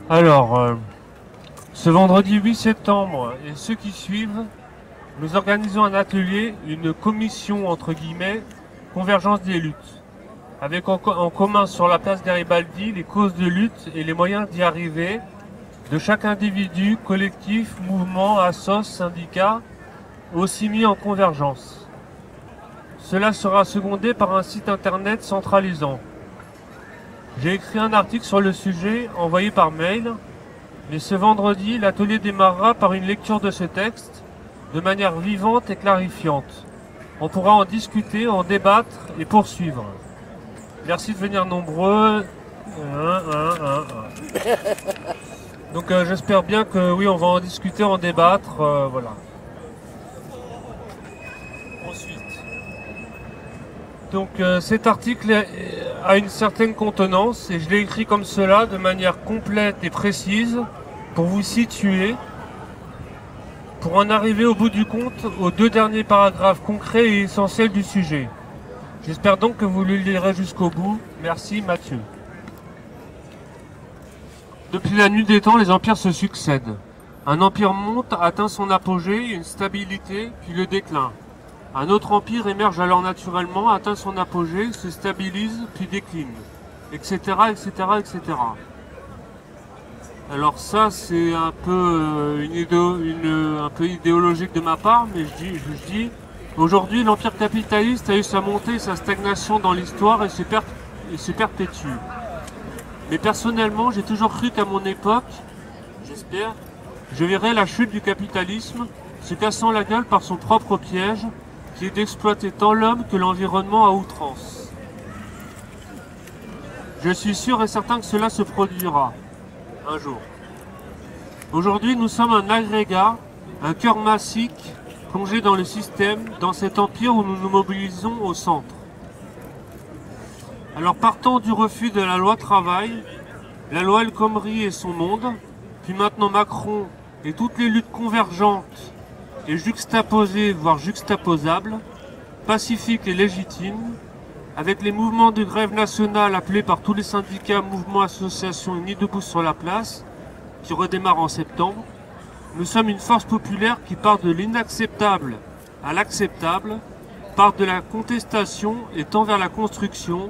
Alors, ce vendredi 8 septembre et ceux qui suivent, nous organisons un atelier, une commission entre guillemets, convergence des luttes, avec en commun sur la place Garibaldi les causes de lutte et les moyens d'y arriver, de chaque individu, collectif, mouvement, assos, syndicat, aussi mis en convergence. Cela sera secondé par un site internet centralisant. J'ai écrit un article sur le sujet envoyé par mail, mais ce vendredi, l'atelier démarrera par une lecture de ce texte de manière vivante et clarifiante. On pourra en discuter, en débattre et poursuivre. Merci de venir nombreux. Donc j'espère bien que oui, on va en discuter, en débattre, voilà. Ensuite, donc cet article a une certaine contenance et je l'ai écrit comme cela, de manière complète et précise, pour vous situer, pour en arriver au bout du compte aux deux derniers paragraphes concrets et essentiels du sujet. J'espère donc que vous le lirez jusqu'au bout. Merci Mathieu. Depuis la nuit des temps, les empires se succèdent. Un empire monte, atteint son apogée, une stabilité, puis le déclin. Un autre empire émerge alors naturellement, atteint son apogée, se stabilise, puis décline, etc., etc., etc. Alors ça, c'est un peu un peu idéologique de ma part, mais je dis aujourd'hui, l'empire capitaliste a eu sa montée et sa stagnation dans l'histoire et se perpétue. Mais personnellement, j'ai toujours cru qu'à mon époque, j'espère, je verrais la chute du capitalisme se cassant la gueule par son propre piège, qui est d'exploiter tant l'homme que l'environnement à outrance. Je suis sûr et certain que cela se produira un jour. Aujourd'hui, nous sommes un agrégat, un cœur massique, plongé dans le système, dans cet empire où nous nous mobilisons au centre. Alors partant du refus de la loi travail, la loi El Khomri et son monde, puis maintenant Macron et toutes les luttes convergentes et juxtaposées, voire juxtaposables, pacifiques et légitimes, avec les mouvements de grève nationale appelés par tous les syndicats, mouvements, associations unis debout sur la place, qui redémarre en septembre, nous sommes une force populaire qui part de l'inacceptable à l'acceptable, part de la contestation et tend vers la construction,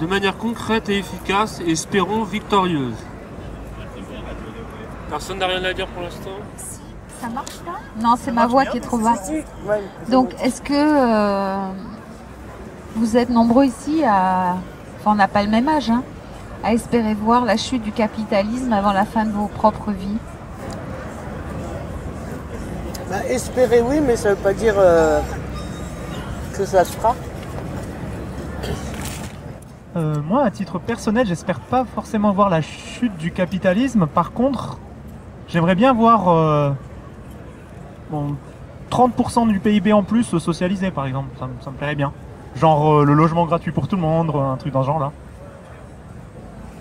de manière concrète et efficace, et espérons victorieuse. Personne n'a rien à dire pour l'instant? Ça marche pas? Non, c'est ma voix qui est trop basse. Donc, est-ce que vous êtes nombreux ici à... Enfin, on n'a pas le même âge, hein, à espérer voir la chute du capitalisme avant la fin de vos propres vies? Bah, espérer oui, mais ça ne veut pas dire que ça se fera. Moi, à titre personnel, j'espère pas forcément voir la chute du capitalisme. Par contre, j'aimerais bien voir 30% du PIB en plus socialisé, par exemple. Ça me plairait bien. Genre le logement gratuit pour tout le monde, un truc dans ce genre-là.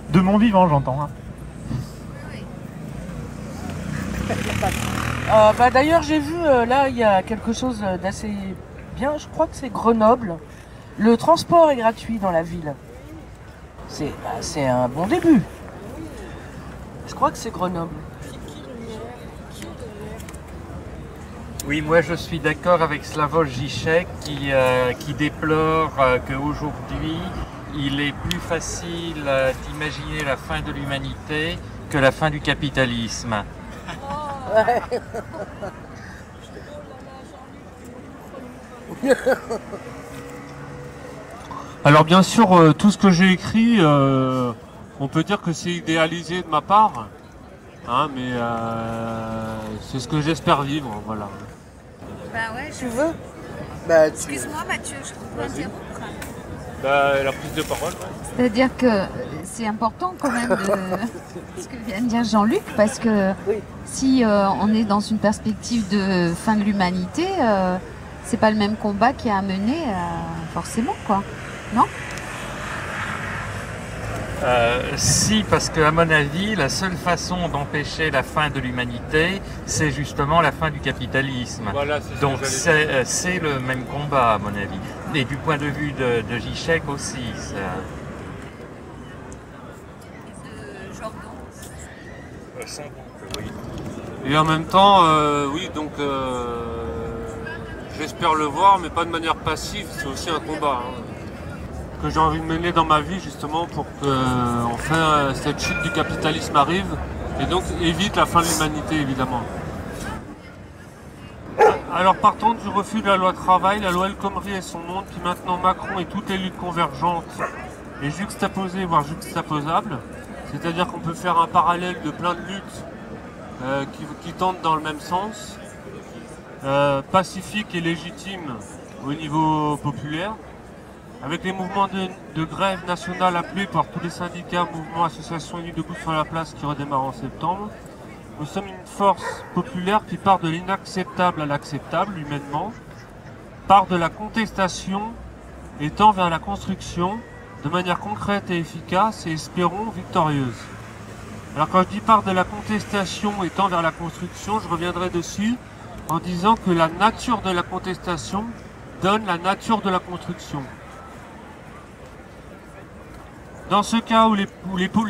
De mon vivant, j'entends. Hein. D'ailleurs, j'ai vu, là, il y a quelque chose d'assez bien. Je crois que c'est Grenoble. Le transport est gratuit dans la ville. C'est un bon début. Je crois que c'est Grenoble. Oui, moi je suis d'accord avec Slavoj Žižek qui déplore qu'aujourd'hui il est plus facile d'imaginer la fin de l'humanité que la fin du capitalisme. Ouais. Alors bien sûr, tout ce que j'ai écrit, on peut dire que c'est idéalisé de ma part, hein, mais c'est ce que j'espère vivre, voilà. Ben ouais, Tu veux bah, Excuse-moi Mathieu, je peux interrompre. La prise de parole, ouais. C'est-à-dire que c'est important quand même de ce que vient de dire Jean-Luc, parce que oui. si on est dans une perspective de fin de l'humanité, c'est pas le même combat qui est à mener, forcément, quoi. Non? Si, parce qu'à mon avis, la seule façon d'empêcher la fin de l'humanité, c'est justement la fin du capitalisme. Voilà, donc c'est le même combat, à mon avis. Et du point de vue de Žižek aussi. Sans doute, oui. Et en même temps, oui, donc j'espère le voir, mais pas de manière passive, c'est aussi un combat que j'ai envie de mener dans ma vie, justement, pour que enfin, cette chute du capitalisme arrive, et donc évite la fin de l'humanité, évidemment. Alors partant du refus de la loi travail, la loi El Khomri et son monde, puis maintenant Macron et toutes les luttes convergentes et juxtaposées, voire juxtaposables, c'est-à-dire qu'on peut faire un parallèle de plein de luttes qui tendent dans le même sens, pacifiques et légitimes au niveau populaire, avec les mouvements de grève nationale appelés par tous les syndicats, mouvements, associations unies debout sur la place qui redémarrent en septembre. Nous sommes une force populaire qui part de l'inacceptable à l'acceptable humainement, part de la contestation et tend vers la construction de manière concrète et efficace et espérons victorieuse. Alors quand je dis part de la contestation et tend vers la construction, je reviendrai dessus en disant que la nature de la contestation donne la nature de la construction. Dans ce cas où les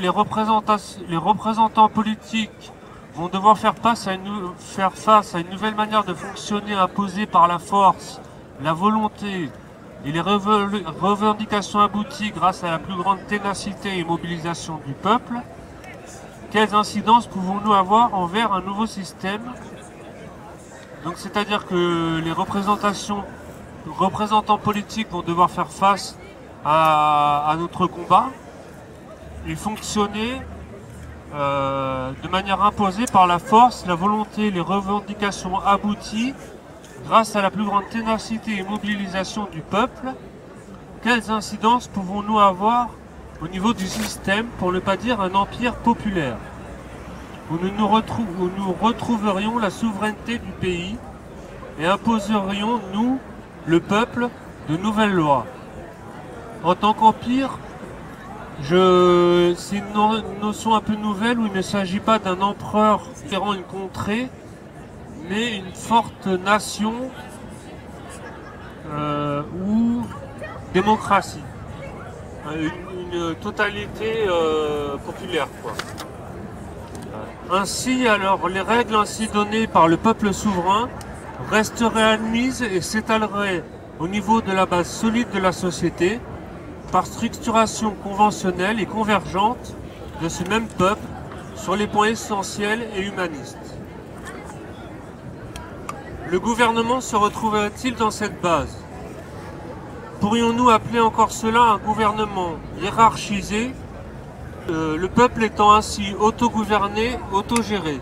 représentants politiques vont devoir faire face à une nouvelle manière de fonctionner imposée par la force, la volonté et les revendications abouties grâce à la plus grande ténacité et mobilisation du peuple, quelles incidences pouvons-nous avoir envers un nouveau système? Donc c'est-à-dire que les représentants politiques vont devoir faire face à notre combat et fonctionner de manière imposée par la force, la volonté, les revendications abouties, grâce à la plus grande ténacité et mobilisation du peuple. Quelles incidences pouvons-nous avoir au niveau du système, pour ne pas dire un empire populaire, où nous retrouverions la souveraineté du pays et imposerions, nous, le peuple, de nouvelles lois. En tant qu'empire, c'est une notion un peu nouvelle où il ne s'agit pas d'un empereur gérant une contrée, mais une forte nation ou démocratie, une totalité populaire, quoi. Ainsi, alors, les règles ainsi données par le peuple souverain resteraient admises et s'étaleraient au niveau de la base solide de la société, par structuration conventionnelle et convergente de ce même peuple sur les points essentiels et humanistes. Le gouvernement se retrouverait-il dans cette base? Pourrions-nous appeler encore cela un gouvernement hiérarchisé, le peuple étant ainsi autogouverné, autogéré?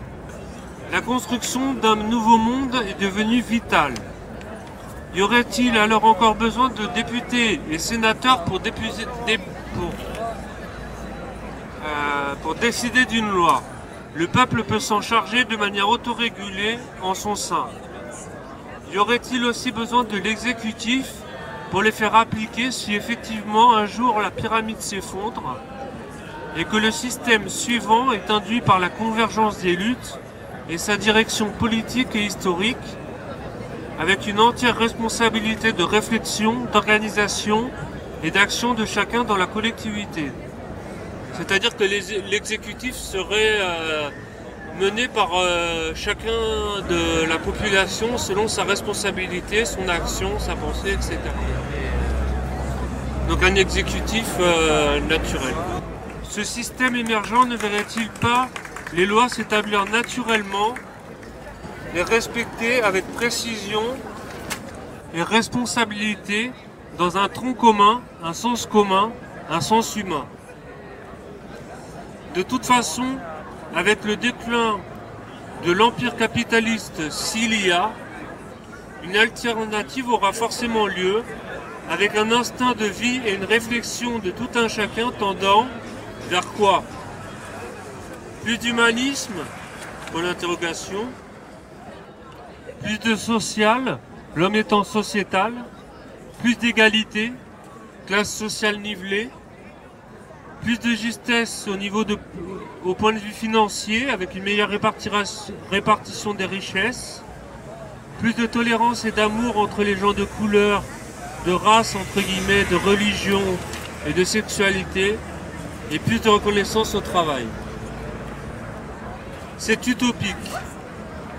La construction d'un nouveau monde est devenue vitale. Y aurait-il alors encore besoin de députés et sénateurs pour décider d'une loi? Le peuple peut s'en charger de manière autorégulée en son sein. Y aurait-il aussi besoin de l'exécutif pour les faire appliquer si effectivement un jour la pyramide s'effondre et que le système suivant est induit par la convergence des luttes et sa direction politique et historique, avec une entière responsabilité de réflexion, d'organisation et d'action de chacun dans la collectivité. C'est-à-dire que l'exécutif serait mené par chacun de la population selon sa responsabilité, son action, sa pensée, etc. Donc un exécutif naturel. Ce système émergent ne verrait-il pas les lois s'établir naturellement, les respecter avec précision et responsabilité dans un tronc commun, un sens humain. De toute façon, avec le déclin de l'empire capitaliste, s'il y a, une alternative aura forcément lieu, avec un instinct de vie et une réflexion de tout un chacun tendant vers quoi? Plus d'humanisme, pour l'interrogation. Plus de social, l'homme étant sociétal. Plus d'égalité, classe sociale nivelée. Plus de justesse au point de vue financier, avec une meilleure répartition des richesses. Plus de tolérance et d'amour entre les gens de couleur, de race, entre guillemets, de religion et de sexualité. Et plus de reconnaissance au travail. C'est utopique.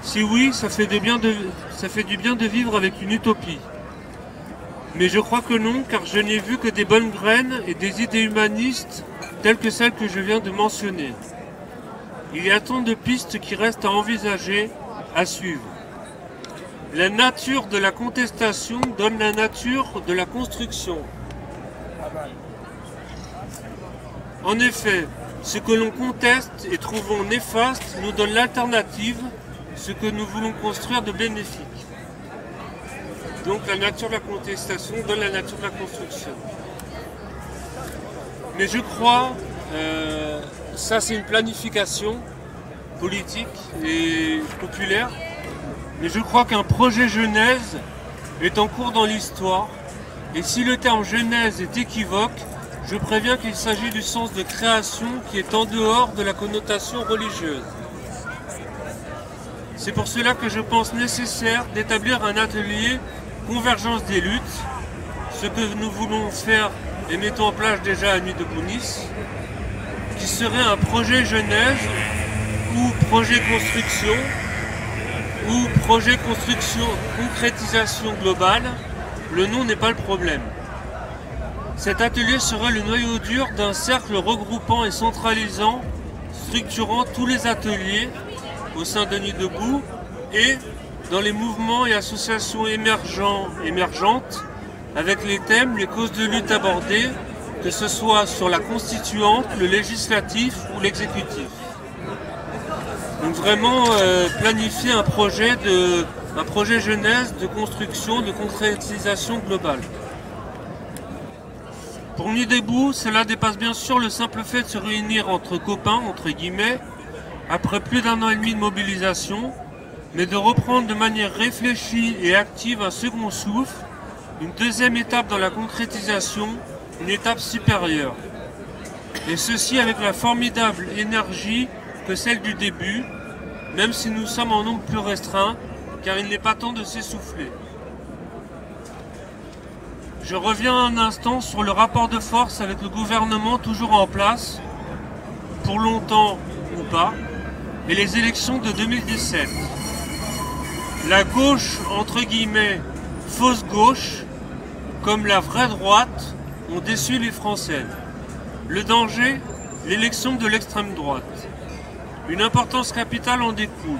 Si oui, ça fait du bien de vivre avec une utopie. Mais je crois que non, car je n'ai vu que des bonnes graines et des idées humanistes telles que celles que je viens de mentionner. Il y a tant de pistes qui restent à envisager, à suivre. La nature de la contestation donne la nature de la construction. En effet, ce que l'on conteste et trouvons néfaste nous donne l'alternative, ce que nous voulons construire de bénéfique. Donc la nature de la contestation donne la nature de la construction. Mais je crois, ça c'est une planification politique et populaire, mais je crois qu'un projet Genèse est en cours dans l'histoire, et si le terme Genèse est équivoque, je préviens qu'il s'agit du sens de création qui est en dehors de la connotation religieuse. C'est pour cela que je pense nécessaire d'établir un atelier Convergence des luttes, ce que nous voulons faire et mettons en place déjà à Nuit de Nice, qui serait un projet Genèse ou projet construction concrétisation globale. Le nom n'est pas le problème. Cet atelier serait le noyau dur d'un cercle regroupant et centralisant, structurant tous les ateliers au sein de Nuit debout et dans les mouvements et associations émergentes avec les thèmes, les causes de lutte abordées, que ce soit sur la constituante, le législatif ou l'exécutif. Donc vraiment planifier un projet Genèse de construction, de concrétisation globale. Pour Nuit debout, cela dépasse bien sûr le simple fait de se réunir entre copains, entre guillemets, après plus d'1 an et demi de mobilisation, mais de reprendre de manière réfléchie et active un second souffle, une deuxième étape dans la concrétisation, une étape supérieure. Et ceci avec la formidable énergie que celle du début, même si nous sommes en nombre plus restreint, car il n'est pas temps de s'essouffler. Je reviens un instant sur le rapport de force avec le gouvernement toujours en place, pour longtemps ou pas, et les élections de 2017. La gauche, entre guillemets, fausse gauche, comme la vraie droite, ont déçu les Français. Le danger, l'élection de l'extrême droite. Une importance capitale en découle.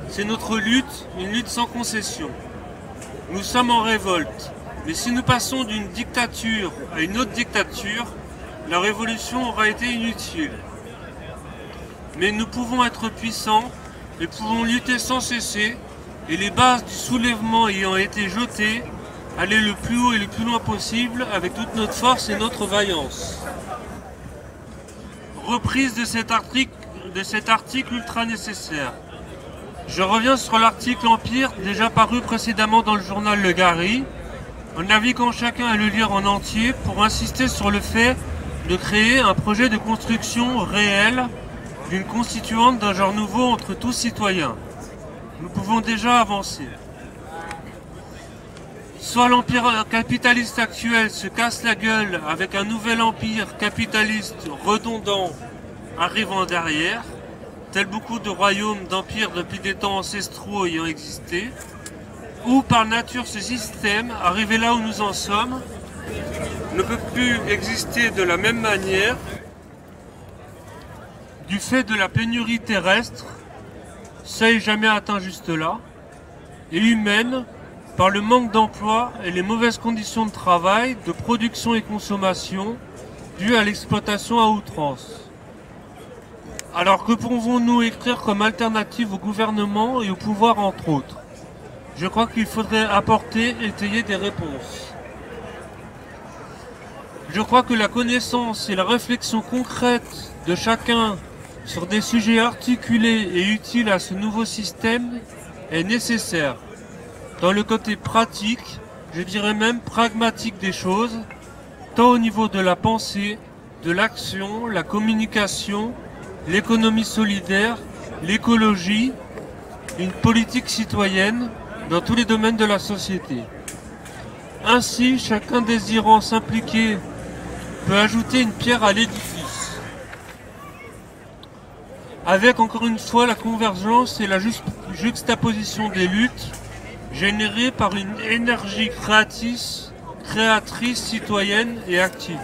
C'est notre lutte, une lutte sans concession. Nous sommes en révolte, mais si nous passons d'une dictature à une autre dictature, la révolution aura été inutile. Mais nous pouvons être puissants et pouvons lutter sans cesser, et les bases du soulèvement ayant été jetées, aller le plus haut et le plus loin possible avec toute notre force et notre vaillance. Reprise de cet article ultra nécessaire. Je reviens sur l'article Empire déjà paru précédemment dans le journal Le Gary, en invitant chacun à le lire en entier pour insister sur le fait de créer un projet de construction réel d'une constituante d'un genre nouveau entre tous citoyens. Nous pouvons déjà avancer. Soit l'empire capitaliste actuel se casse la gueule avec un nouvel empire capitaliste redondant arrivant derrière, tel beaucoup de royaumes d'empires depuis des temps ancestraux ayant existé, ou par nature ce système, arrivé là où nous en sommes, ne peut plus exister de la même manière du fait de la pénurie terrestre, seuil jamais atteint juste là, et humaine, par le manque d'emploi et les mauvaises conditions de travail, de production et consommation, dues à l'exploitation à outrance. Alors que pouvons-nous écrire comme alternative au gouvernement et au pouvoir entre autres? Je crois qu'il faudrait apporter et étayer des réponses. Je crois que la connaissance et la réflexion concrète de chacun sur des sujets articulés et utiles à ce nouveau système est nécessaire. Dans le côté pratique, je dirais même pragmatique des choses, tant au niveau de la pensée, de l'action, la communication, l'économie solidaire, l'écologie, une politique citoyenne dans tous les domaines de la société. Ainsi, chacun désirant s'impliquer peut ajouter une pierre à l'édifice. avec encore une fois la convergence et la juxtaposition des luttes générées par une énergie créatrice, citoyenne et active.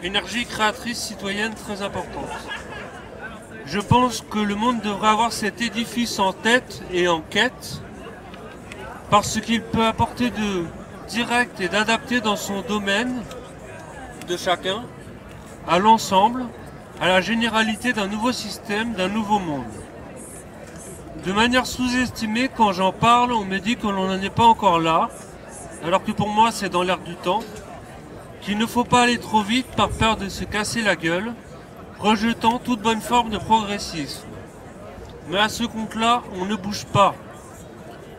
Énergie créatrice citoyenne très importante. Je pense que le monde devrait avoir cet édifice en tête et en quête, parce qu'il peut apporter de direct et d'adapter dans son domaine de chacun, à l'ensemble, à la généralité d'un nouveau système, d'un nouveau monde. De manière sous-estimée, quand j'en parle, on me dit que l'on n'en est pas encore là, alors que pour moi c'est dans l'air du temps, qu'il ne faut pas aller trop vite par peur de se casser la gueule, rejetant toute bonne forme de progressisme. Mais à ce compte-là, on ne bouge pas.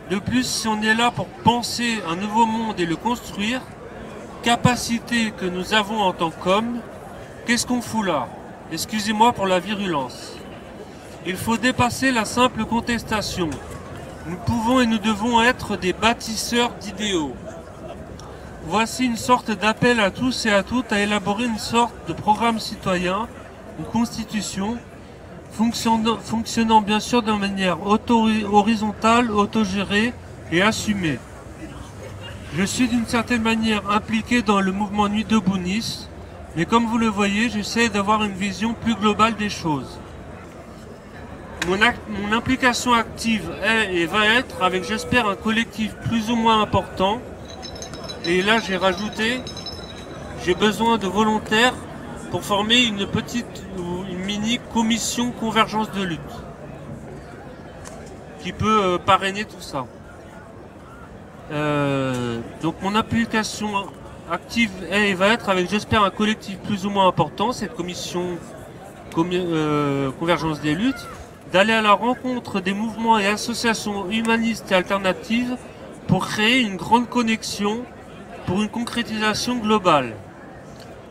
De plus, si on est là pour penser un nouveau monde et le construire, capacité que nous avons en tant qu'hommes, qu'est-ce qu'on fout là? Excusez-moi pour la virulence. Il faut dépasser la simple contestation. Nous pouvons et nous devons être des bâtisseurs d'idéaux. Voici une sorte d'appel à tous et à toutes à élaborer une sorte de programme citoyen, une constitution, fonctionnant bien sûr de manière horizontale, autogérée et assumée. Je suis d'une certaine manière impliqué dans le mouvement Nuit debout Nice, mais comme vous le voyez, j'essaie d'avoir une vision plus globale des choses. Mon implication active est et va être avec, j'espère, un collectif plus ou moins important. Et là, j'ai rajouté, j'ai besoin de volontaires pour former une petite ou une mini commission convergence de lutte qui peut parrainer tout ça. Donc mon implication active est et va être avec, j'espère, un collectif plus ou moins important, cette commission convergence des luttes, d'aller à la rencontre des mouvements et associations humanistes et alternatives pour créer une grande connexion pour une concrétisation globale.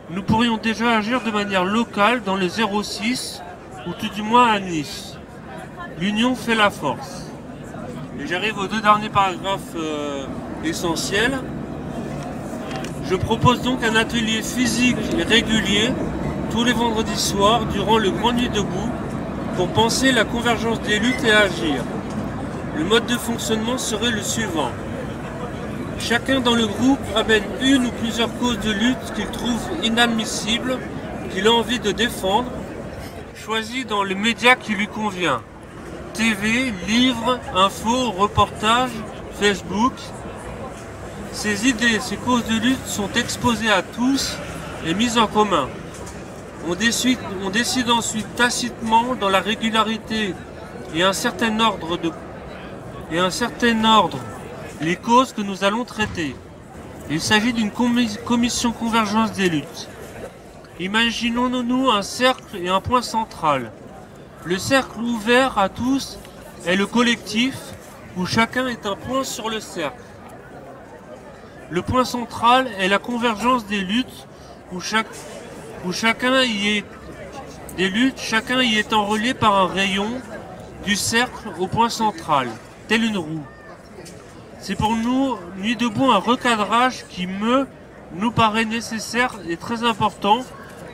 Nous pourrions déjà agir de manière locale dans le 06 ou tout du moins à Nice. L'union fait la force. Et j'arrive aux deux derniers paragraphes essentiels. Je propose donc un atelier physique et régulier tous les vendredis soirs durant le Grand Nuit debout pour penser la convergence des luttes et agir. Le mode de fonctionnement serait le suivant. Chacun dans le groupe amène une ou plusieurs causes de lutte qu'il trouve inadmissibles, qu'il a envie de défendre, choisit dans le média qui lui convient. TV, livres, infos, reportages, Facebook. Ces idées, ces causes de lutte sont exposées à tous et mises en commun. On décide ensuite tacitement, dans la régularité et un certain ordre, les causes que nous allons traiter. Il s'agit d'une commission convergence des luttes. Imaginons-nous un cercle et un point central. Le cercle ouvert à tous est le collectif, où chacun est un point sur le cercle. Le point central est la convergence des luttes, où chacun y est enrôlé par un rayon du cercle au point central, tel une roue. C'est pour nous, Nuit debout, un recadrage qui nous paraît nécessaire et très important,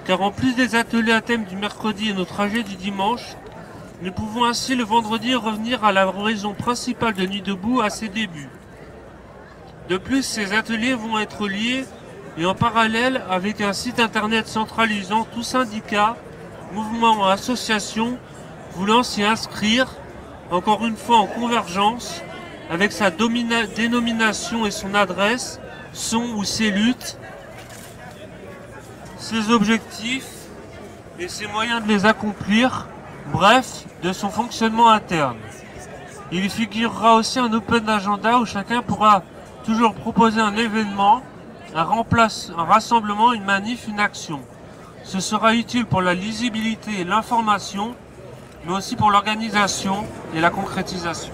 car en plus des ateliers à thème du mercredi et nos trajets du dimanche, nous pouvons ainsi le vendredi revenir à la raison principale de Nuit debout, à ses débuts. De plus, ces ateliers vont être liés et en parallèle avec un site internet centralisant tout syndicat, mouvement, association voulant s'y inscrire, encore une fois en convergence, avec sa dénomination et son adresse, son ou ses luttes, ses objectifs et ses moyens de les accomplir, bref, de son fonctionnement interne. Il y figurera aussi un open agenda où chacun pourra toujours proposer un événement, un rassemblement, une manif, une action. Ce sera utile pour la lisibilité et l'information, mais aussi pour l'organisation et la concrétisation.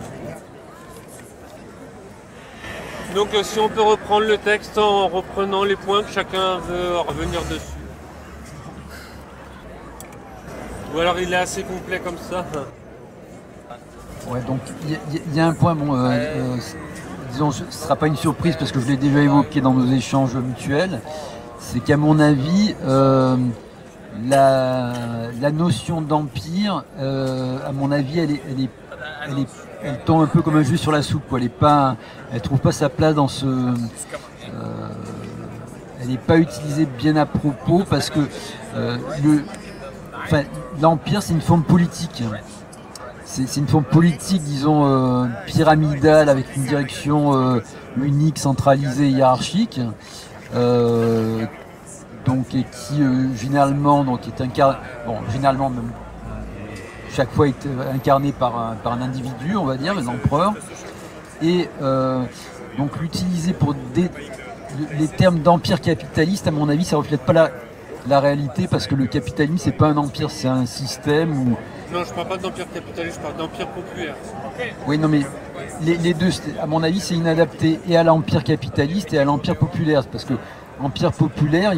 Donc si on peut reprendre le texte en reprenant les points que chacun veut revenir dessus. Ou alors il est assez complet comme ça. Ouais, donc il y a un point, disons, ce ne sera pas une surprise parce que je l'ai déjà évoqué dans nos échanges mutuels, c'est qu'à mon avis, la notion d'empire, à mon avis, elle tombe un peu comme un jus sur la soupe, quoi. Elle trouve pas sa place dans ce... elle n'est pas utilisée bien à propos parce que l'empire, c'est une forme politique. C'est une forme politique, disons, pyramidale, avec une direction unique, centralisée, hiérarchique, donc, et qui généralement est incarné, généralement même, chaque fois est incarné par un individu, on va dire, un empereur, et donc l'utiliser pour les termes d'empire capitaliste, à mon avis, ça ne reflète pas la réalité, parce que le capitalisme, c'est pas un empire, c'est un système où... Non, je parle pas d'empire capitaliste, je parle d'empire populaire. Oui, non, mais les deux, à mon avis, c'est inadapté et à l'empire capitaliste et à l'empire populaire, parce que l'empire populaire,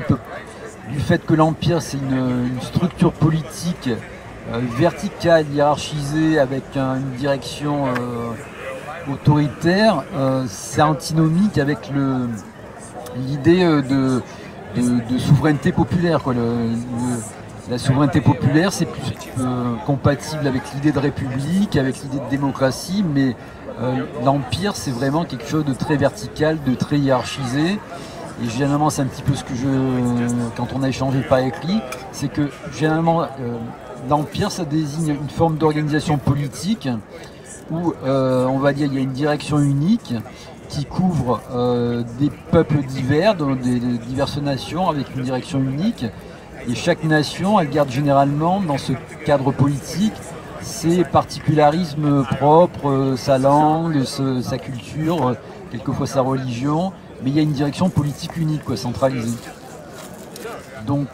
du fait que l'empire, c'est une structure politique verticale, hiérarchisée, avec une direction autoritaire, c'est antinomique avec l'idée de souveraineté populaire, quoi. La souveraineté populaire, c'est plus compatible avec l'idée de république, avec l'idée de démocratie, mais l'empire, c'est vraiment quelque chose de très vertical, de très hiérarchisé. Et généralement, c'est un petit peu ce que quand on a échangé par écrit, c'est que généralement, l'empire, ça désigne une forme d'organisation politique où, on va dire, il y a une direction unique qui couvre des peuples divers, des diverses nations, avec une direction unique. Et chaque nation, elle garde généralement, dans ce cadre politique, ses particularismes propres, sa langue, sa culture, quelquefois sa religion, mais il y a une direction politique unique, quoi, centralisée. Donc,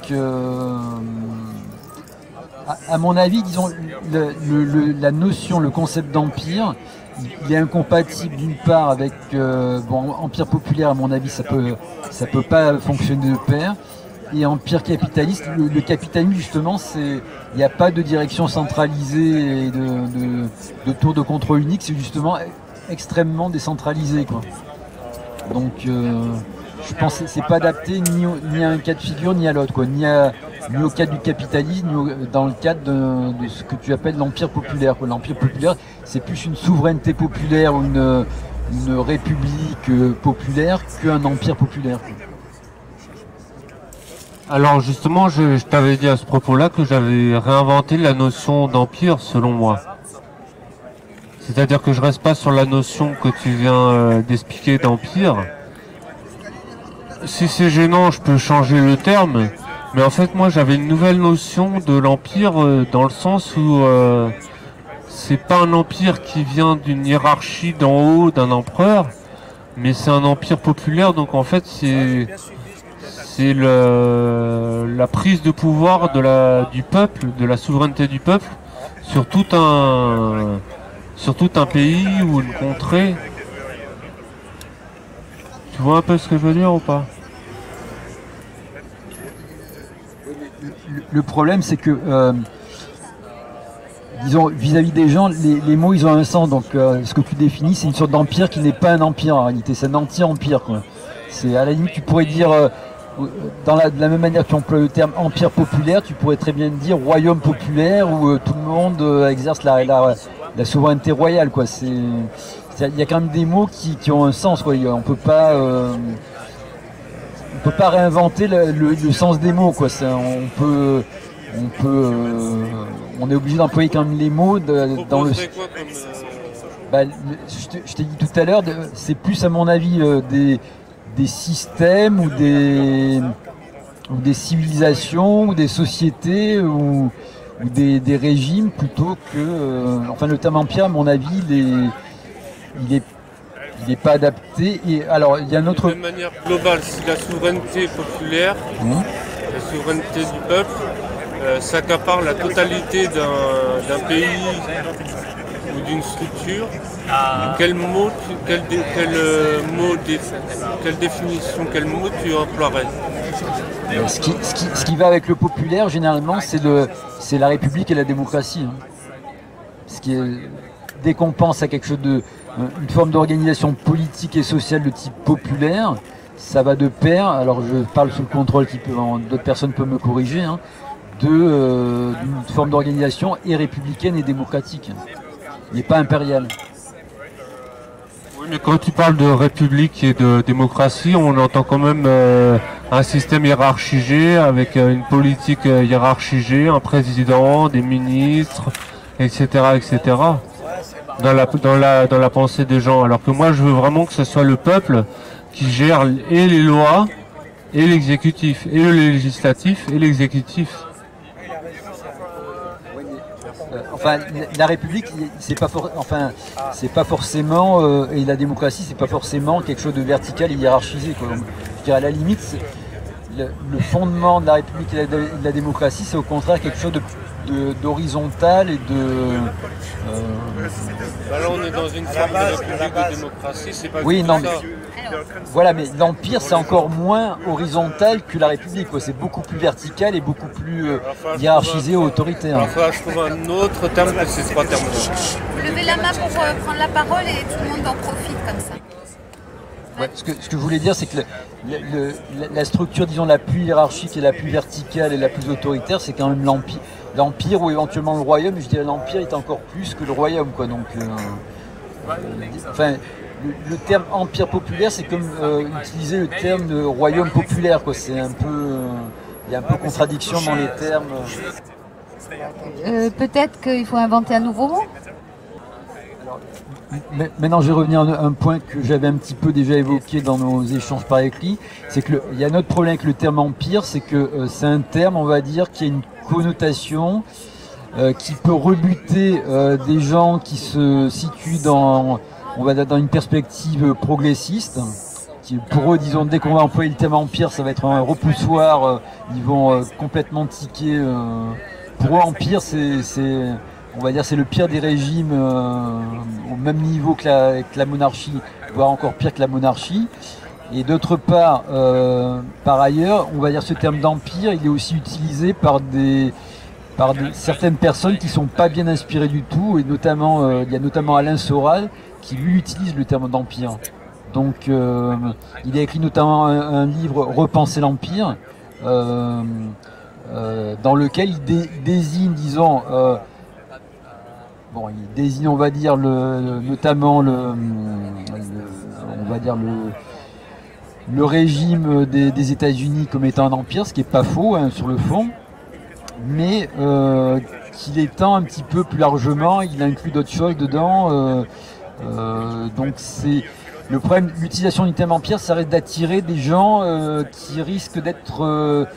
à mon avis, disons, la notion, le concept d'empire, il est incompatible d'une part avec empire populaire, à mon avis, ça peut pas fonctionner de pair. Et empire capitaliste, le capitalisme justement, il n'y a pas de direction centralisée et de tour de contrôle unique, c'est justement extrêmement décentralisé, quoi. Donc je pense que c'est pas adapté ni à un cas de figure ni à l'autre, quoi, ni au cadre du capitalisme, ni dans le cadre de ce que tu appelles l'empire populaire, quoi. L'empire populaire, c'est plus une souveraineté populaire ou une république populaire qu'un empire populaire, quoi. Alors justement, je t'avais dit à ce propos-là que j'avais réinventé la notion d'empire selon moi. C'est-à-dire que je reste pas sur la notion que tu viens d'expliquer d'empire. Si c'est gênant, je peux changer le terme. Mais en fait, moi, j'avais une nouvelle notion de l'empire dans le sens où c'est pas un empire qui vient d'une hiérarchie d'en haut d'un empereur, mais c'est un empire populaire. Donc en fait, c'est la prise de pouvoir du peuple, de la souveraineté du peuple sur tout un pays ou une contrée. Tu vois un peu ce que je veux dire ou pas? Le problème, c'est que disons, vis-à-vis des gens, les mots, ils ont un sens. Donc ce que tu définis, c'est une sorte d'empire qui n'est pas un empire en réalité, c'est un anti-empire, quoi. C'est, à la limite, tu pourrais dire de la même manière que tu emploies le terme empire populaire, tu pourrais très bien dire royaume populaire où tout le monde exerce la souveraineté royale, quoi. Il y a quand même des mots qui ont un sens, quoi. On peut pas réinventer le sens des mots, quoi. On est obligé d'employer quand même les mots dans le. Je t'ai dit tout à l'heure, c'est plus à mon avis des systèmes ou des civilisations ou des sociétés ou des régimes plutôt que enfin le terme empire, à mon avis, il est pas adapté. Et alors il y a un autre. De manière globale, si la souveraineté populaire, la souveraineté du peuple s'accapare la totalité d'un pays ou d'une structure, quel définition, quel mot tu emploierais? Ce qui va avec le populaire, généralement, c'est la République et la démocratie, hein. Ce qui est, dès qu'on pense à quelque chose une forme d'organisation politique et sociale de type populaire, ça va de pair. Alors je parle sous le contrôle d'autres personnes peuvent me corriger, hein. d'une forme d'organisation et républicaine et démocratique, mais pas impériale. Oui, mais quand tu parles de république et de démocratie, on entend quand même un système hiérarchisé avec une politique hiérarchisée, un président, des ministres, etc., etc. Dans la pensée des gens. Alors que moi, je veux vraiment que ce soit le peuple qui gère et les lois et l'exécutif, et le législatif et l'exécutif. Enfin, la République, c'est pas forcément, et la démocratie, c'est pas forcément quelque chose de vertical et hiérarchisé, quoi. Donc, je dirais à la limite, le fondement de la République et de la démocratie, c'est au contraire quelque chose d'horizontal et de. Là, on est dans une forme de république de démocratie, c'est pas oui, non, ça. Voilà, mais l'Empire, c'est encore moins horizontal que la République, quoi. C'est beaucoup plus vertical et beaucoup plus hiérarchisé et autoritaire. Enfin, je trouve un autre terme que ces trois termes-là. Vous levez la main pour prendre la parole et tout le monde en profite comme ça. Ouais, ce que je voulais dire, c'est que la structure, disons, la plus hiérarchique et la plus verticale et la plus autoritaire, c'est quand même l'Empire. L'Empire ou éventuellement le Royaume, je dirais l'Empire est encore plus que le Royaume, quoi. Donc, enfin, le terme Empire populaire, c'est comme utiliser le terme de Royaume populaire, quoi. C'est un peu, il y a un peu contradiction dans les termes. Peut-être qu'il faut inventer un nouveau mot. Maintenant, je vais revenir à un point que j'avais un petit peu déjà évoqué dans nos échanges par écrit. C'est que il y a un autre problème avec le terme empire, c'est que c'est un terme, on va dire, qui a une connotation qui peut rebuter des gens qui se situent dans, on va dire, dans une perspective progressiste. Qui, pour eux, disons, dès qu'on va employer le terme empire, ça va être un repoussoir. Ils vont complètement tiquer. Pour eux, empire, on va dire, c'est le pire des régimes, au même niveau que la monarchie, voire encore pire que la monarchie. Et d'autre part, par ailleurs, on va dire, ce terme d'empire, il est aussi utilisé par certaines personnes qui sont pas bien inspirées du tout, et notamment, il y a notamment Alain Soral qui lui utilise le terme d'empire. Donc, il a écrit notamment un livre, Repenser l'empire, dans lequel il désigne, disons, bon, il désigne, on va dire, notamment on va dire le régime des États-Unis comme étant un empire, ce qui n'est pas faux, hein, sur le fond, mais qu'il étend un petit peu plus largement, il inclut d'autres choses dedans. Donc c'est le problème, l'utilisation du terme empire, ça risque d'attirer des gens qui risquent d'être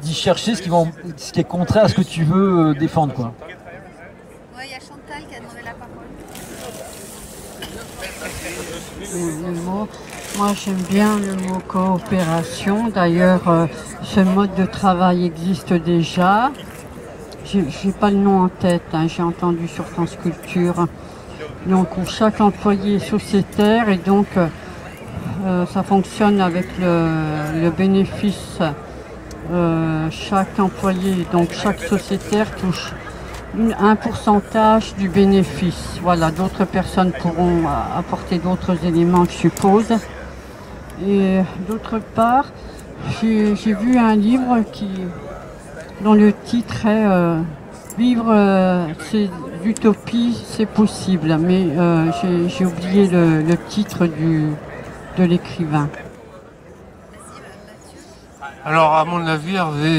d'y chercher ce qui est contraire à ce que tu veux défendre, quoi. Il y a Chantal qui a demandé la parole. Le mot, moi j'aime bien le mot coopération. D'ailleurs, ce mode de travail existe déjà. J'ai pas le nom en tête, hein, j'ai entendu sur France Culture. Donc où chaque employé est sociétaire et donc ça fonctionne avec le bénéfice. Chaque employé, donc chaque sociétaire touche un pourcentage du bénéfice. Voilà, d'autres personnes pourront apporter d'autres éléments, je suppose. Et d'autre part, j'ai vu un livre dont le titre est Vivre l'utopie, c'est possible, mais j'ai oublié le titre de l'écrivain. Alors, à mon avis, Hervé,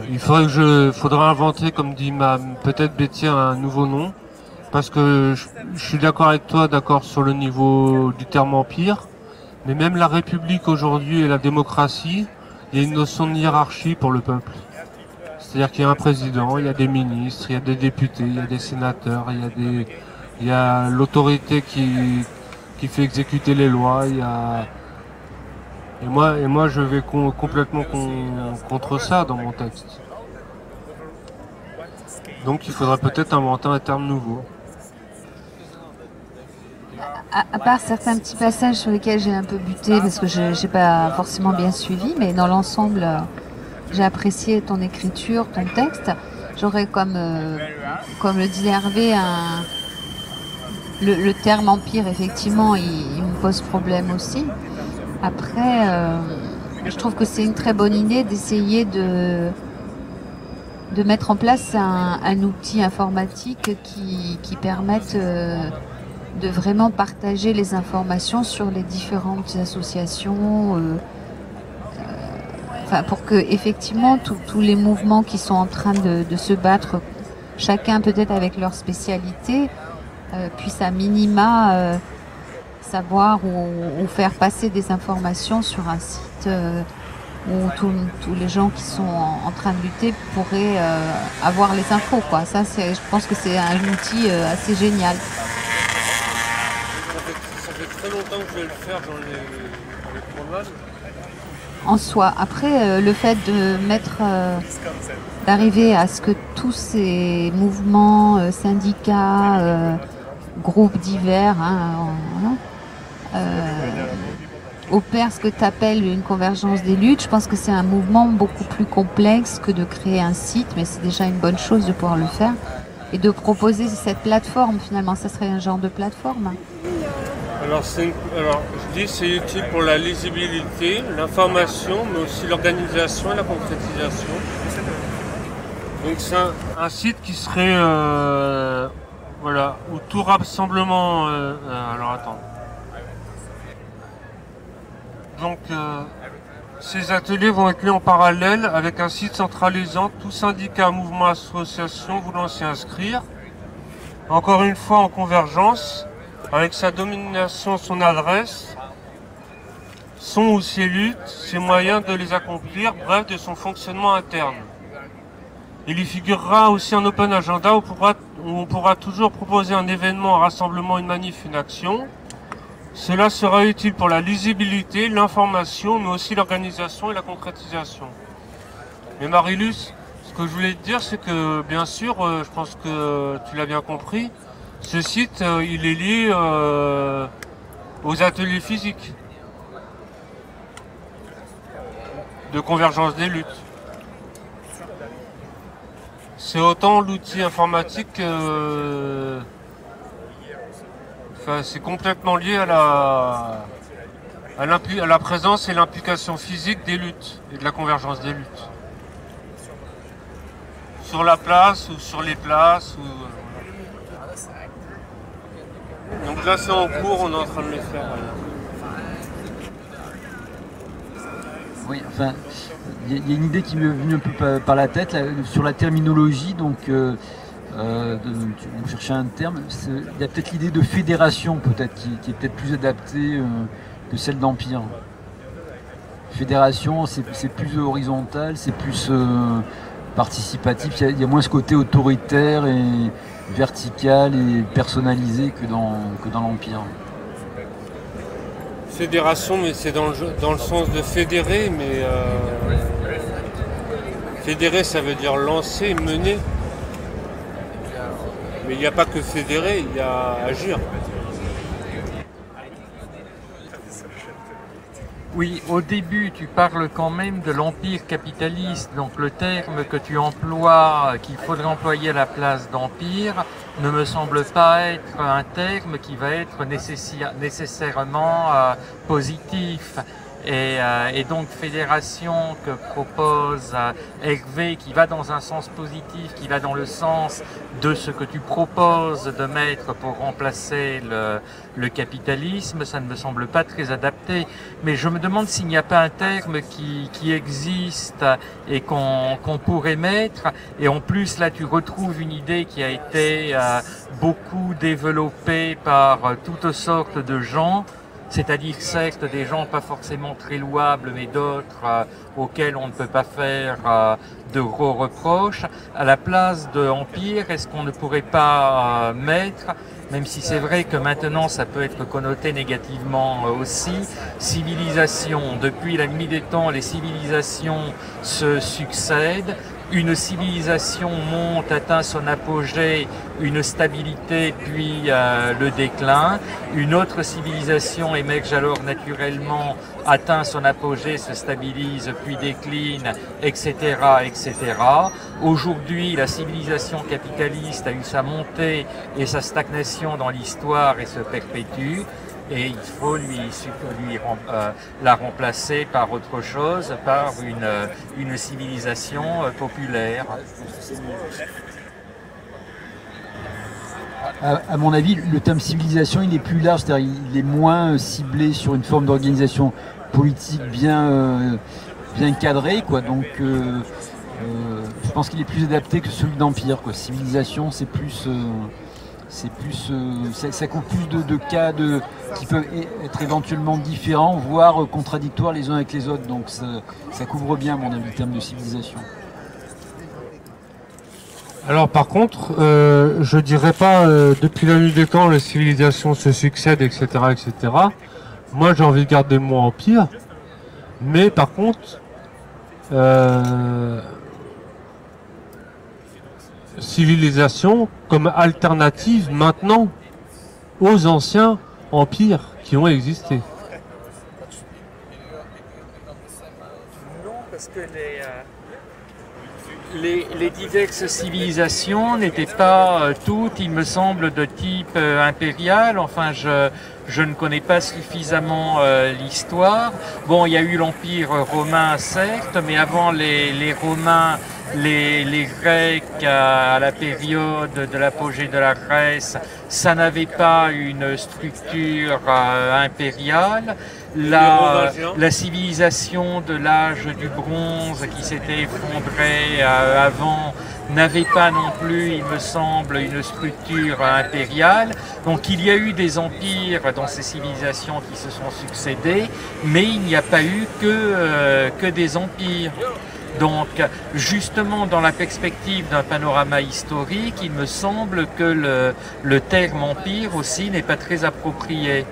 il faudrait inventer, comme dit peut-être Betty, un nouveau nom. Parce que je suis d'accord avec toi, d'accord sur le niveau du terme empire. Mais même la République aujourd'hui et la démocratie, il y a une notion de hiérarchie pour le peuple. C'est-à-dire qu'il y a un président, il y a des ministres, il y a des députés, il y a des sénateurs, il y a l'autorité qui fait exécuter les lois, Et moi, je vais complètement contre ça dans mon texte. Donc, il faudrait peut-être inventer un terme nouveau. À part certains petits passages sur lesquels j'ai un peu buté, parce que je n'ai pas forcément bien suivi, mais dans l'ensemble, j'ai apprécié ton écriture, ton texte. J'aurais, comme le disait Hervé, le terme empire, effectivement, il me pose problème aussi. Après, je trouve que c'est une très bonne idée d'essayer de mettre en place un outil informatique qui permette de vraiment partager les informations sur les différentes associations, enfin, pour que effectivement tous les mouvements qui sont en train de se battre, chacun peut-être avec leur spécialité, puissent à minima savoir ou faire passer des informations sur un site où tous les gens qui sont en train de lutter pourraient avoir les infos, quoi. Ça, je pense que c'est un outil assez génial. Ça fait très longtemps que je vais le faire, j'en ai trop mal. En soi. Après, le fait de mettre, d'arriver à ce que tous ces mouvements, syndicats, groupes divers, opèrent ce que tu appelles une convergence des luttes, je pense que c'est un mouvement beaucoup plus complexe que de créer un site, mais c'est déjà une bonne chose de pouvoir le faire. Et de proposer cette plateforme, finalement, ça serait un genre de plateforme. Alors, je dis c'est utile pour la lisibilité, l'information, mais aussi l'organisation et la concrétisation. Donc c'est un site qui serait, voilà, où tout rassemblement... alors attends. Donc ces ateliers vont être mis en parallèle avec un site centralisant tout syndicat, mouvement, association voulant s'y inscrire. Encore une fois en convergence, avec sa domination, son adresse, son ou ses luttes, ses moyens de les accomplir, bref de son fonctionnement interne. Il y figurera aussi un open agenda où on pourra toujours proposer un événement, un rassemblement, une manif, une action. Cela sera utile pour la lisibilité, l'information, mais aussi l'organisation et la concrétisation. Mais Marilus, ce que je voulais te dire, c'est que bien sûr, je pense que tu l'as bien compris, ce site, il est lié aux ateliers physiques de convergence des luttes. C'est autant l'outil informatique enfin, c'est complètement lié à la présence et l'implication physique des luttes et de la convergence des luttes. Sur la place ou sur les places. Donc là c'est en cours, on est en train de le faire. Oui, enfin, il y a une idée qui m'est venue un peu par la tête là, sur la terminologie. Donc, on cherchait un terme. Il y a peut-être l'idée de fédération, peut-être, qui est peut-être plus adaptée que celle d'empire. Fédération, c'est plus horizontal, c'est plus participatif. Il y a moins ce côté autoritaire et vertical et personnalisé que dans l'empire. Fédération, mais c'est dans le sens de fédérer, mais fédérer ça veut dire lancer, mener. Mais il n'y a pas que fédérer, il y a agir. Oui, au début, tu parles quand même de l'empire capitaliste, donc le terme que tu emploies, qu'il faudrait employer à la place d'empire, ne me semble pas être un terme qui va être nécessairement positif. Et donc fédération que propose Hervé, qui va dans un sens positif, qui va dans le sens de ce que tu proposes de mettre pour remplacer le capitalisme, ça ne me semble pas très adapté. Mais je me demande s'il n'y a pas un terme qui existe et qu'on pourrait mettre. Et en plus, là, tu retrouves une idée qui a été beaucoup développée par toutes sortes de gens, c'est-à-dire certes des gens pas forcément très louables, mais d'autres auxquels on ne peut pas faire de gros reproches. À la place de empire, est-ce qu'on ne pourrait pas mettre, même si c'est vrai que maintenant ça peut être connoté négativement aussi, civilisation. Depuis la nuit des temps, les civilisations se succèdent. Une civilisation monte, atteint son apogée, une stabilité, puis le déclin. Une autre civilisation émerge alors naturellement, atteint son apogée, se stabilise, puis décline, etc., etc. Aujourd'hui, la civilisation capitaliste a eu sa montée et sa stagnation dans l'histoire et se perpétue. et il faut la remplacer par autre chose, par une civilisation populaire. À mon avis, le terme civilisation, il est plus large, c'est-à-dire il est moins ciblé sur une forme d'organisation politique bien cadrée, quoi. Donc, je pense qu'il est plus adapté que celui d'empire, quoi. Civilisation, c'est plus, ça couvre plus de cas qui peuvent être éventuellement différents, voire contradictoires les uns avec les autres. Donc, ça couvre bien, à mon avis, le terme de civilisation. Alors par contre, je dirais pas depuis la nuit des temps les civilisations se succèdent, etc., etc. Moi j'ai envie de garder le mot empire, mais par contre, civilisation comme alternative maintenant aux anciens empires qui ont existé. Non, parce que les diverses civilisations n'étaient pas toutes, il me semble, de type impérial. Enfin, je ne connais pas suffisamment l'histoire. Bon, il y a eu l'Empire romain, certes, mais avant les Romains, les Grecs, à la période de l'apogée de la Grèce, ça n'avait pas une structure impériale. La civilisation de l'âge du bronze qui s'était effondrée avant n'avait pas non plus, il me semble, une structure impériale. Donc il y a eu des empires dans ces civilisations qui se sont succédés, mais il n'y a pas eu que des empires. Donc, justement, dans la perspective d'un panorama historique, il me semble que le terme empire aussi n'est pas très approprié.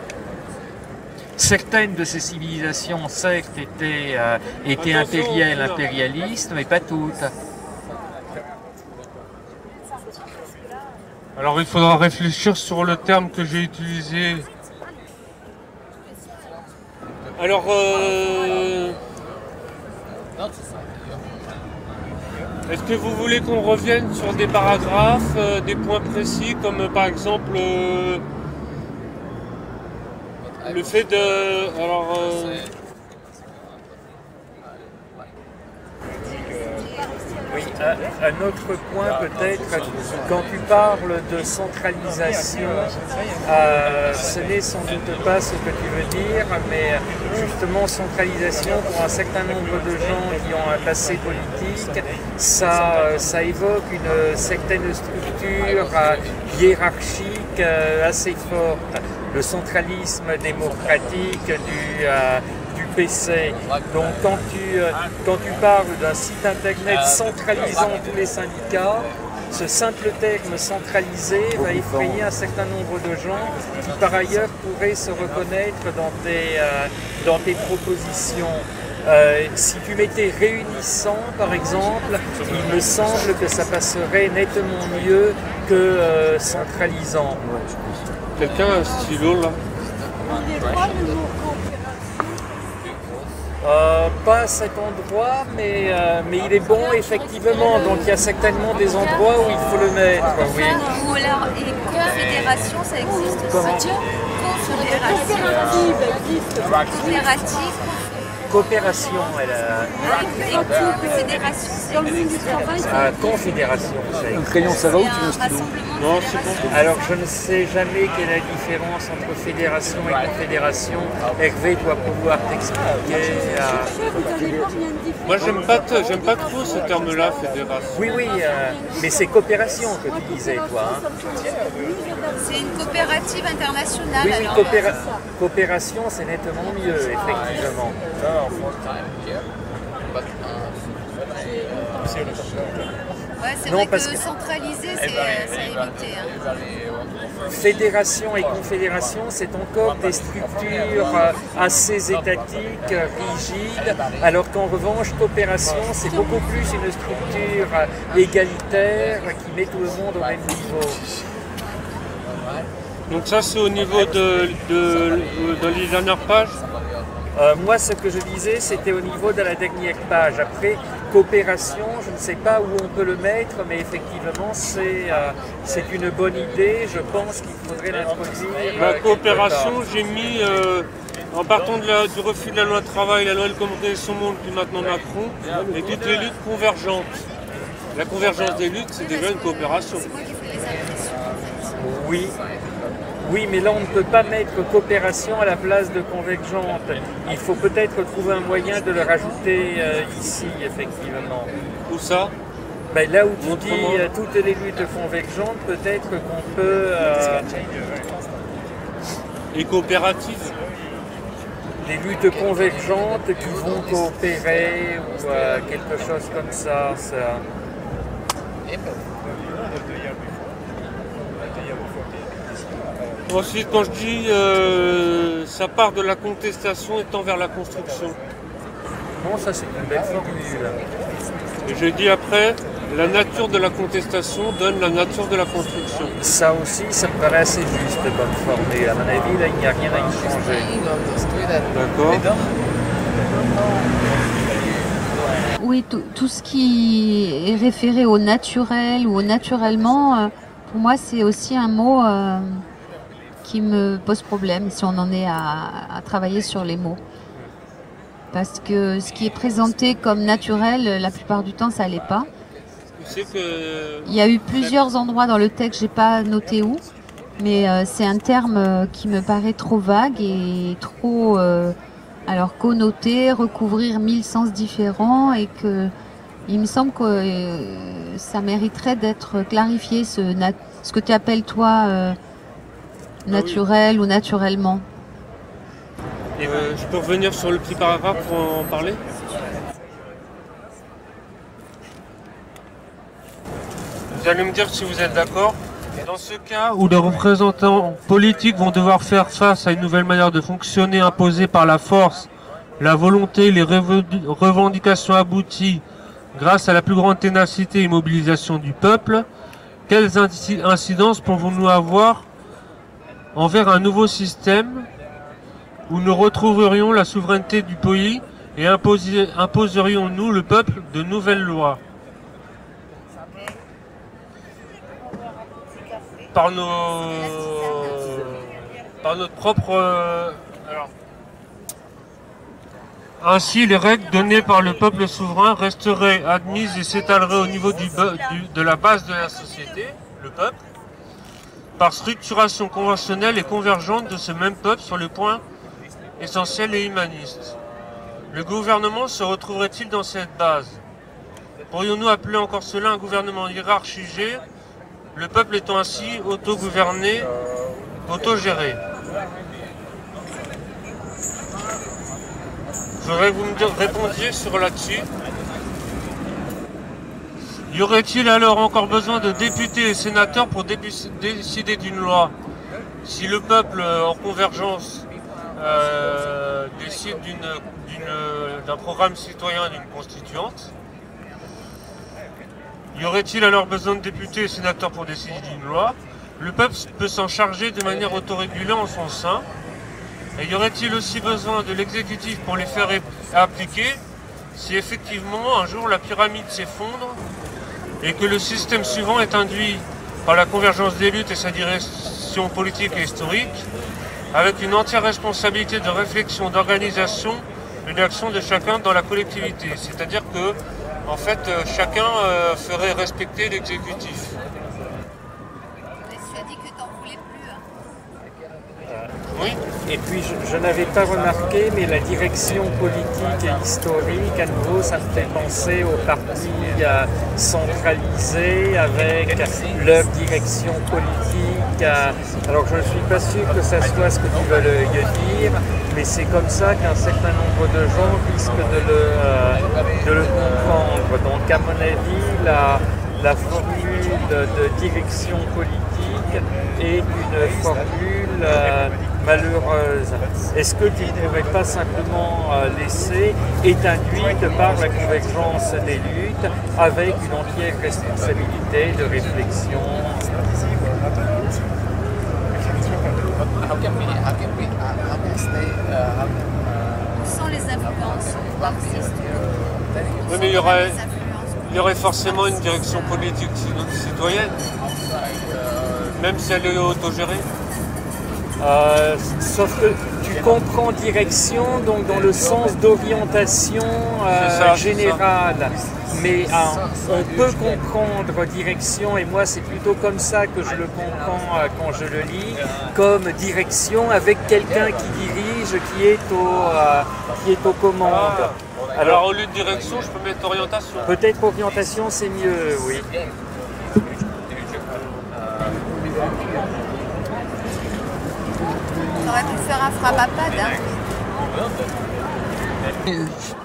Certaines de ces civilisations, certes, étaient impériales, impérialistes, mais pas toutes. Alors il faudra réfléchir sur le terme que j'ai utilisé. Alors, est-ce que vous voulez qu'on revienne sur des paragraphes, des points précis, comme par exemple le fait de... Alors, oui, un autre point peut-être, quand tu parles de centralisation, ce n'est sans doute pas ce que tu veux dire, mais justement centralisation pour un certain nombre de gens qui ont un passé politique, ça évoque une certaine structure hiérarchique assez forte. Le centralisme démocratique du PC. Donc quand tu parles d'un site internet centralisant tous les syndicats, ce simple terme centralisé va effrayer un certain nombre de gens qui par ailleurs pourraient se reconnaître dans tes propositions. Si tu mettais réunissant par exemple, il me semble que ça passerait nettement mieux que centralisant. quelqu'un a un stylo là? Pas à cet endroit, mais il est bon effectivement, donc il y a certainement des endroits où il faut le mettre. Oui. Ou alors, et confédération, ça existe aussi. Coopérative. Coopération, Et confédération, ça existe. confédération, ça existe. Crayon, ça va ou tu veux un stylo? Non, c'est bon. Alors je ne sais jamais quelle est la différence entre fédération et confédération. Hervé doit pouvoir t'expliquer. Moi j'aime pas trop ce terme-là, fédération. Oui, mais c'est coopération que tu disais, toi. Hein. C'est une coopérative internationale. Oui, alors. coopération, c'est nettement mieux, effectivement. Ouais, c'est Non, vrai parce que que- centraliser, c'est à éviter. Hein. Fédération et confédération, c'est encore des structures assez étatiques, rigides, alors qu'en revanche, coopération, c'est beaucoup plus une structure égalitaire qui met tout le monde au même niveau. Donc ça c'est au niveau de les dernières pages. Moi, ce que je disais, c'était au niveau de la dernière page. Après, coopération, je ne sais pas où on peut le mettre, mais effectivement c'est une bonne idée. Je pense qu'il faudrait l'introduire. La coopération, j'ai mis, en partant du refus de la loi travail, la loi de communication monde, puis maintenant Macron, et toutes les luttes convergentes. La convergence des luttes, c'est déjà une coopération. Oui. Oui, mais là on ne peut pas mettre coopération à la place de convergente. Il faut peut-être trouver un moyen de le rajouter ici, effectivement. Où ça? Ben, là où tu dis toutes les luttes convergentes, peut-être qu'on peut... Et coopératives? Les luttes convergentes qui vont coopérer ou quelque chose comme ça. Ensuite, quand je dis ça part de la contestation et tend vers la construction. Bon, ça c'est une belle formule. Et je dis après, la nature de la contestation donne la nature de la construction. Ça aussi, ça me paraît assez juste comme formule. À mon avis, là, il n'y a rien à y changer. D'accord. Oui, tout ce qui est référé au naturel ou au naturellement, pour moi, c'est aussi un mot qui me pose problème si on en est à travailler sur les mots. Parce que ce qui est présenté comme naturel, la plupart du temps, ça ne l'est pas. Il y a eu plusieurs endroits dans le texte, je n'ai pas noté où, mais c'est un terme qui me paraît trop vague et trop connoté, recouvrir 1000 sens différents, et que il me semble que ça mériterait d'être clarifié, ce que tu appelles toi naturel ou naturellement. Et je peux revenir sur le petit paragraphe pour en parler? Vous allez me dire si vous êtes d'accord. Dans ce cas où les représentants politiques vont devoir faire face à une nouvelle manière de fonctionner imposée par la force, la volonté, les revendications abouties grâce à la plus grande ténacité et mobilisation du peuple, quelles incidences pouvons-nous avoir envers un nouveau système où nous retrouverions la souveraineté du pays et imposerions-nous, le peuple, de nouvelles lois par notre propre... Ainsi, les règles données par le peuple souverain resteraient admises et s'étaleraient au niveau de la base de la société, le peuple, par structuration conventionnelle et convergente de ce même peuple sur le point essentiel et humaniste. Le gouvernement se retrouverait-il dans cette base? Pourrions-nous appeler encore cela un gouvernement hiérarchisé, le peuple étant ainsi autogouverné, autogéré? Je voudrais que vous me répondiez sur là-dessus. Y aurait-il alors encore besoin de députés et sénateurs pour décider d'une loi? Si le peuple en convergence décide d'un programme citoyen, d'une constituante, y aurait-il alors besoin de députés et sénateurs pour décider d'une loi? Le peuple peut s'en charger de manière autorégulée en son sein. Et y aurait-il aussi besoin de l'exécutif pour les faire appliquer si effectivement un jour la pyramide s'effondre et que le système suivant est induit par la convergence des luttes et sa direction politique et historique, avec une entière responsabilité de réflexion, d'organisation et d'action de chacun dans la collectivité. C'est-à-dire que, en fait, chacun ferait respecter l'exécutif. Tu as dit que tu n'en voulais plus. Oui. Et puis je n'avais pas remarqué, mais la direction politique et historique, à nouveau, ça me fait penser aux partis centralisés avec leur direction politique. Alors je ne suis pas sûr que ça soit ce que tu veux dire, mais c'est comme ça qu'un certain nombre de gens risquent de le comprendre. Donc à mon avis, la formule de direction politique est une formule malheureuse. Est-ce que tu ne pourrais pas simplement laisser est induite par la convergence des luttes avec une entière responsabilité de réflexion? Où sont les influences marxistes? Oui, mais il y aurait forcément une direction politique citoyenne, même si elle est autogérée. Sauf que tu comprends direction donc dans le sens d'orientation générale. Mais on peut comprendre direction, et moi c'est plutôt comme ça que je le comprends quand je le lis, comme direction avec quelqu'un qui dirige, qui est aux commandes. Alors au lieu de direction, je peux mettre orientation. Peut-être orientation c'est mieux, oui. On aurait pu faire un frappapad, hein.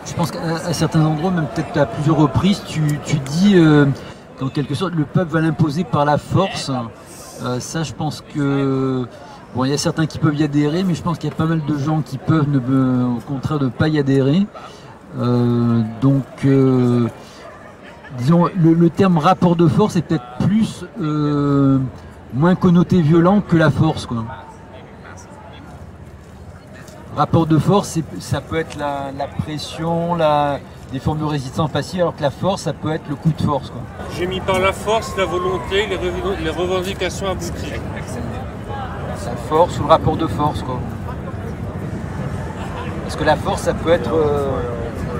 Je pense qu'à certains endroits, même peut-être à plusieurs reprises, tu dis qu'en quelque sorte le peuple va l'imposer par la force. Ça, je pense que bon, il y a certains qui peuvent y adhérer, mais je pense qu'il y a pas mal de gens qui peuvent, au contraire, ne pas y adhérer. Disons, le terme rapport de force est peut-être plus moins connoté violent que la force, quoi. Rapport de force, ça peut être la pression, des formes de résistance passive, alors que la force, ça peut être le coup de force, quoi. J'ai mis par la force, la volonté, les revendications abouties. La force ou le rapport de force, quoi. Parce que la force, ça peut être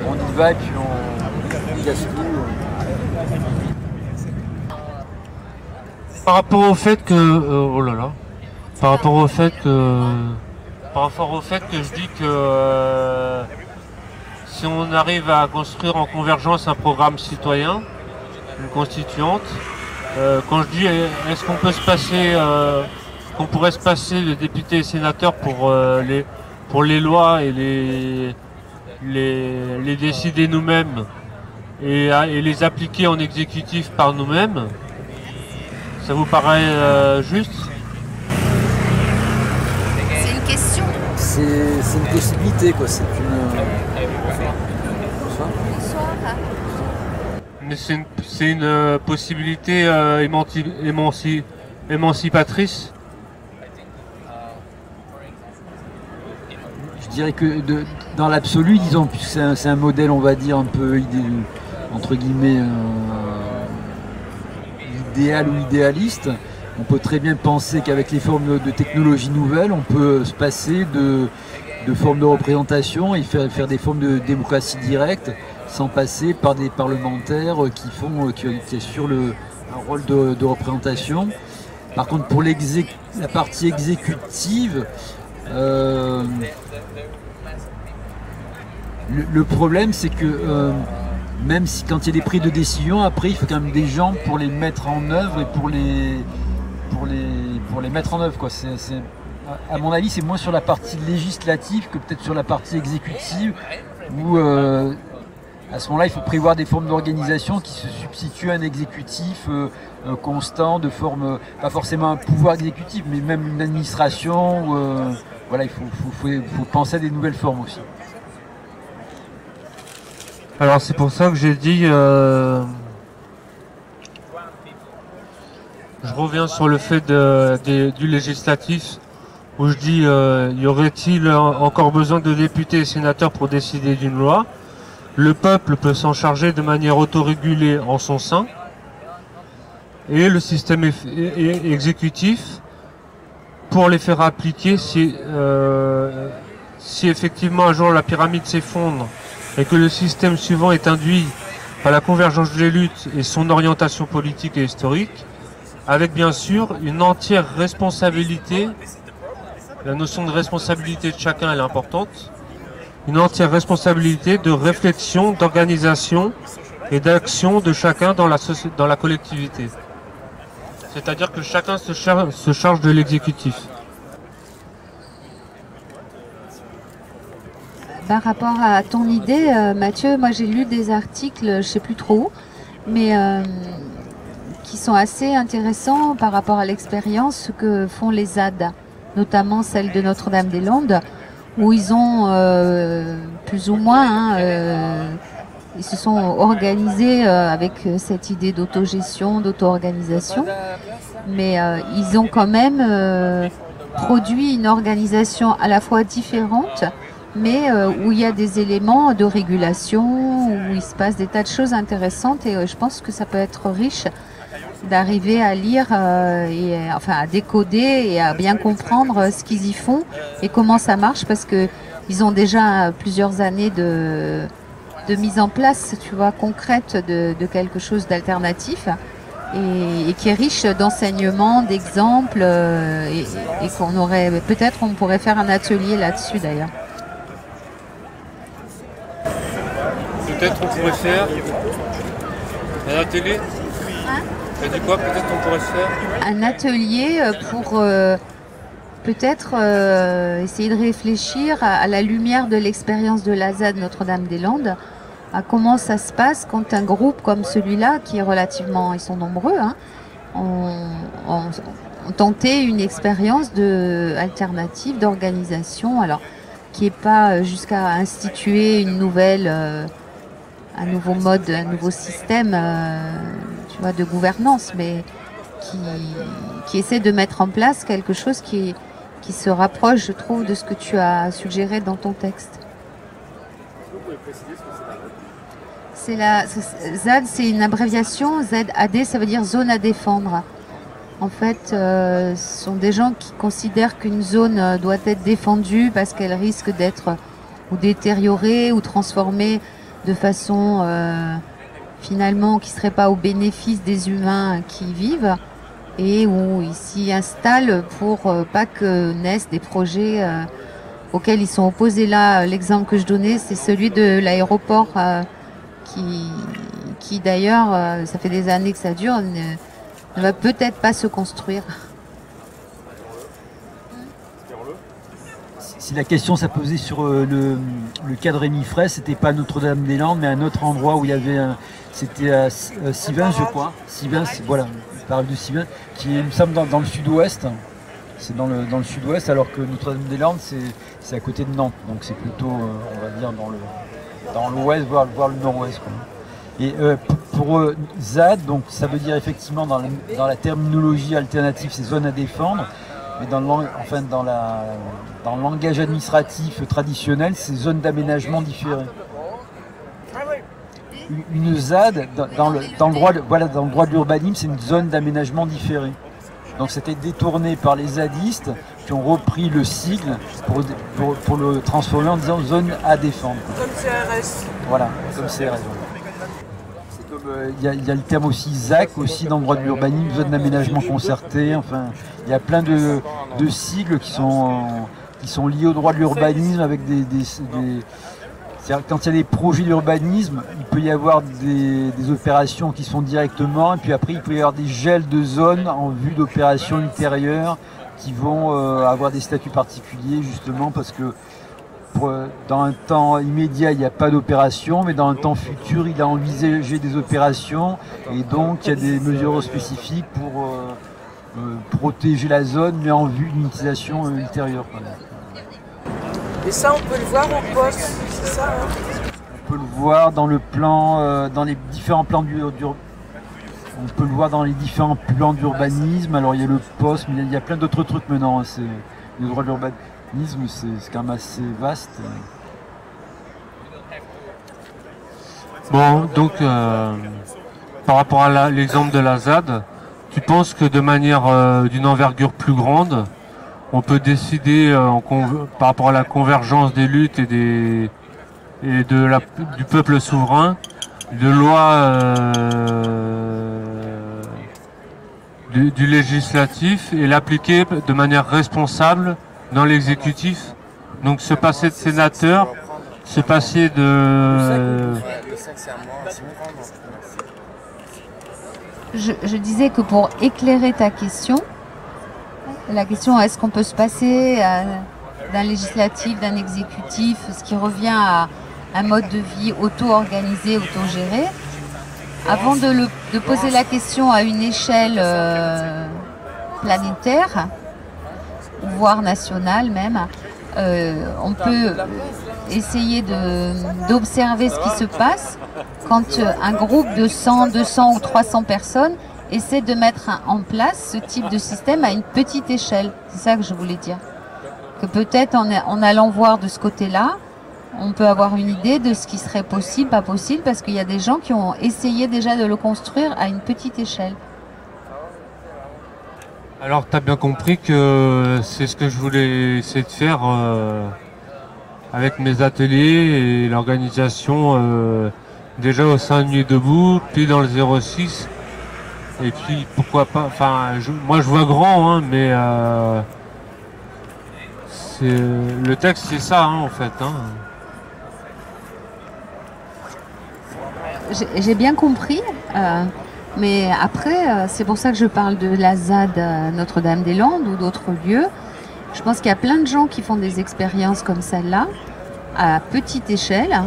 on y va et puis on casse tout. Par rapport au fait que par rapport au fait que je dis que si on arrive à construire en convergence un programme citoyen, une constituante, quand je dis est-ce qu'on peut se passer, qu'on pourrait se passer de députés et sénateurs pour les lois et les décider nous-mêmes et les appliquer en exécutif par nous-mêmes, ça vous paraît juste? C'est une question. C'est une possibilité, quoi. C'est une. Bonsoir. Mais c'est une possibilité émancipatrice. Je dirais que dans l'absolu, disons, puisque c'est un modèle, on va dire, un peu entre guillemets idéal ou idéaliste, on peut très bien penser qu'avec les formes de technologies nouvelles, on peut se passer de formes de représentation et faire des formes de démocratie directe sans passer par des parlementaires qui assurent un rôle de représentation. Par contre, pour la partie exécutive, le problème, c'est que même si quand il y a des prises de décision, après il faut quand même des gens pour les mettre en œuvre et pour les mettre en œuvre, quoi. À mon avis, c'est moins sur la partie législative que peut-être sur la partie exécutive où à ce moment-là, il faut prévoir des formes d'organisation qui se substituent à un exécutif constant, de forme, pas forcément un pouvoir exécutif, mais même une administration. Voilà, il faut penser à des nouvelles formes aussi. Alors c'est pour ça que j'ai dit, je reviens sur le fait du législatif, où je dis, y aurait-il encore besoin de députés et sénateurs pour décider d'une loi? Le peuple peut s'en charger de manière autorégulée en son sein, et le système exécutif pour les faire appliquer si effectivement un jour la pyramide s'effondre et que le système suivant est induit par la convergence des luttes et son orientation politique et historique, avec bien sûr une entière responsabilité, la notion de responsabilité de chacun elle est importante, une entière responsabilité de réflexion, d'organisation et d'action de chacun dans la collectivité. C'est-à-dire que chacun se charge de l'exécutif. Par rapport à ton idée, Mathieu, moi j'ai lu des articles, je ne sais plus trop où, mais qui sont assez intéressants par rapport à l'expérience que font les ZAD, notamment celle de Notre-Dame-des-Landes, où ils ont plus ou moins, ils se sont organisés avec cette idée d'autogestion, d'auto-organisation, mais ils ont quand même produit une organisation à la fois différente, mais où il y a des éléments de régulation, où il se passe des tas de choses intéressantes, et je pense que ça peut être riche d'arriver à lire, enfin à décoder et à bien comprendre ce qu'ils y font et comment ça marche, parce qu'ils ont déjà plusieurs années de mise en place, tu vois, concrète de quelque chose d'alternatif. Et qui est riche d'enseignements, d'exemples, et qu'on aurait, peut-être on pourrait faire un atelier là-dessus d'ailleurs. Peut-être on pourrait faire un atelier. T'as dit quoi? Peut-être on pourrait faire un atelier pour peut-être essayer de réfléchir à la lumière de l'expérience de la ZAD Notre-Dame-des-Landes, à comment ça se passe quand un groupe comme celui-là, qui est relativement, ils sont nombreux, hein, ont tenté une expérience alternative d'organisation, alors qui n'est pas jusqu'à instituer une nouvelle, un nouveau mode, un nouveau système, tu vois, de gouvernance, mais qui essaie de mettre en place quelque chose qui se rapproche, je trouve, de ce que tu as suggéré dans ton texte. C'est ZAD, c'est une abréviation. ZAD, ça veut dire zone à défendre. En fait, ce sont des gens qui considèrent qu'une zone doit être défendue parce qu'elle risque d'être ou détériorée ou transformée de façon finalement qui ne serait pas au bénéfice des humains qui y vivent, et où ils s'y installent pour pas que naissent des projets auxquels ils sont opposés. Là, l'exemple que je donnais, c'est celui de l'aéroport qui d'ailleurs, ça fait des années que ça dure, ne va peut-être pas se construire. Si la question s'est posée sur le cas de Rémi Fraisse, c'était pas Notre-Dame-des-Landes, mais un autre endroit où il y avait c'était à Sivins, je crois. Sivins, voilà, je parle de Sivins, qui est, il me semble, dans le sud-ouest. C'est dans le sud-ouest, alors que Notre-Dame-des-Landes, c'est à côté de Nantes. Donc c'est plutôt, on va dire, dans l'ouest, voire le nord-ouest, quoi. Et pour ZAD, donc ça veut dire effectivement dans la terminologie alternative, c'est zone à défendre, mais dans le langage administratif traditionnel, c'est zone d'aménagement différé. Une ZAD, dans le droit de l'urbanisme, c'est une zone d'aménagement différé. Donc c'était détourné par les zadistes qui ont repris le sigle pour le transformer en disant zone à défendre. Comme CRS. Voilà, comme CRS. Il y a le terme aussi ZAC, aussi dans le droit de l'urbanisme, zone d'aménagement concerté. Enfin, il y a plein de sigles qui sont liés au droit de l'urbanisme avec c'est-à-dire quand il y a des projets d'urbanisme, il peut y avoir des opérations qui sont directement, et puis après il peut y avoir des gels de zones en vue d'opérations ultérieures qui vont avoir des statuts particuliers, justement parce que dans un temps immédiat il n'y a pas d'opération, mais dans un temps futur il a envisagé des opérations, et donc il y a des mesures spécifiques pour protéger la zone, mais en vue d'une utilisation ultérieure. Et ça, on peut le voir en poste, c'est ça, hein? On peut le voir dans le plan, dans les différents plans on peut le voir dans les différents plans d'urbanisme. Alors il y a le poste, mais il y a plein d'autres trucs maintenant. C'est le droit de l'urbanisme, c'est quand même assez vaste. Bon, donc par rapport à l'exemple de la ZAD, tu penses que de manière d'une envergure plus grande, on peut décider par rapport à la convergence des luttes et du peuple souverain, de lois du législatif, et l'appliquer de manière responsable dans l'exécutif. Donc se passer de sénateur, se passer de... Je disais que pour éclairer ta question, la question est-ce qu'on peut se passer d'un législatif, d'un exécutif, ce qui revient à un mode de vie auto-organisé, auto-géré. Avant de poser la question à une échelle planétaire, voire nationale même, on peut essayer d'observer ce qui se passe quand un groupe de 100, 200 ou 300 personnes essaie de mettre en place ce type de système à une petite échelle. C'est ça que je voulais dire. que peut-être en allant voir de ce côté-là, on peut avoir une idée de ce qui serait possible, pas possible, parce qu'il y a des gens qui ont essayé déjà de le construire à une petite échelle. Alors, tu as bien compris que c'est ce que je voulais essayer de faire avec mes ateliers et l'organisation déjà au sein de Nuit Debout, puis dans le 06. Et puis, pourquoi pas, enfin, moi je vois grand, hein, mais le texte c'est ça, hein, en fait. Hein. J'ai bien compris, mais après, c'est pour ça que je parle de la ZAD Notre-Dame-des-Landes ou d'autres lieux. Je pense qu'il y a plein de gens qui font des expériences comme celle-là, à petite échelle.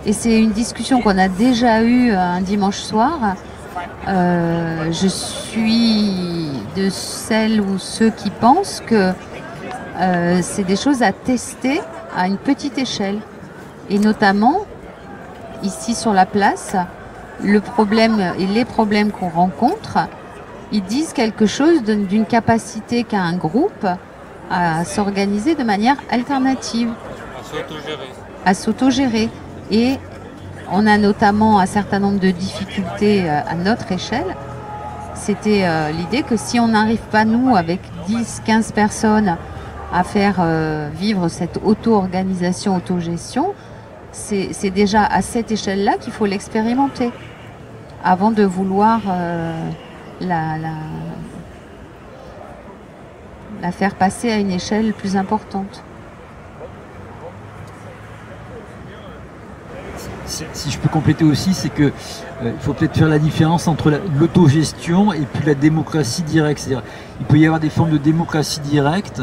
Et c'est une discussion qu'on a déjà eue un dimanche soir. Je suis de celles ou ceux qui pensent que c'est des choses à tester à une petite échelle. Et notamment, ici sur la place, le problème et les problèmes qu'on rencontre, ils disent quelque chose d'une capacité qu'a un groupe à s'organiser de manière alternative. À s'autogérer. Et on a notamment un certain nombre de difficultés à notre échelle. C'était l'idée que si on n'arrive pas, nous, avec 10, 15 personnes, à faire vivre cette auto-organisation, autogestion, c'est déjà à cette échelle-là qu'il faut l'expérimenter avant de vouloir la faire passer à une échelle plus importante. Si je peux compléter aussi, c'est que il faut peut-être faire la différence entre l'autogestion et puis la démocratie directe. C'est-à-dire, il peut y avoir des formes de démocratie directe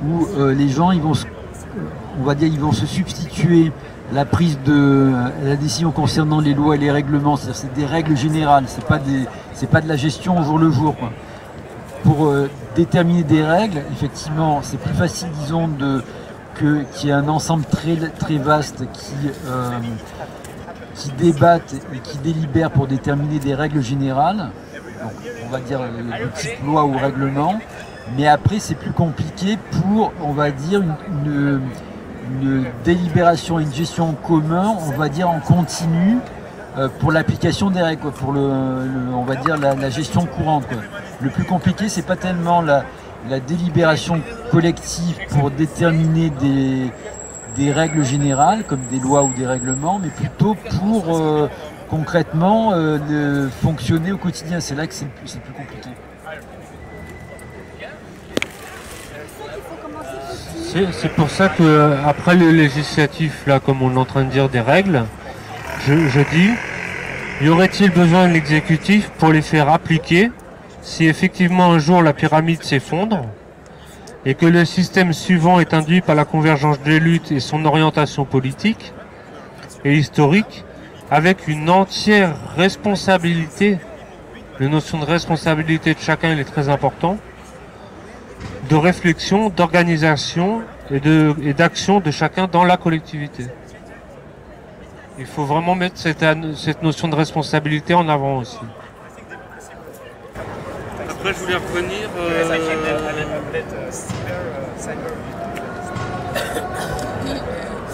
où les gens, ils vont se substituer la prise de la décision concernant les lois et les règlements. C'est-à-dire, c'est des règles générales. C'est pas de la gestion au jour le jour, quoi. Pour déterminer des règles, effectivement, c'est plus facile, disons, qu'il y ait un ensemble très vaste qui débattent et qui délibèrent pour déterminer des règles générales, donc on va dire de type loi ou règlement, mais après c'est plus compliqué pour, on va dire, une délibération et une gestion en commun, on va dire en continu, pour l'application des règles, quoi, pour on va dire la gestion courante, quoi. Le plus compliqué, c'est pas tellement la délibération collective pour déterminer des règles générales, comme des lois ou des règlements, mais plutôt pour concrètement fonctionner au quotidien. C'est là que c'est le plus compliqué. C'est pour ça que après le législatif, là, comme on est en train de dire des règles, je dis, y aurait-il besoin de l'exécutif pour les faire appliquer si effectivement un jour la pyramide s'effondre et que le système suivant est induit par la convergence des luttes et son orientation politique et historique, avec une entière responsabilité, la notion de responsabilité de chacun elle est très importante, de réflexion, d'organisation et d'action de chacun dans la collectivité. Il faut vraiment mettre cette notion de responsabilité en avant aussi. Après, je voulais revenir.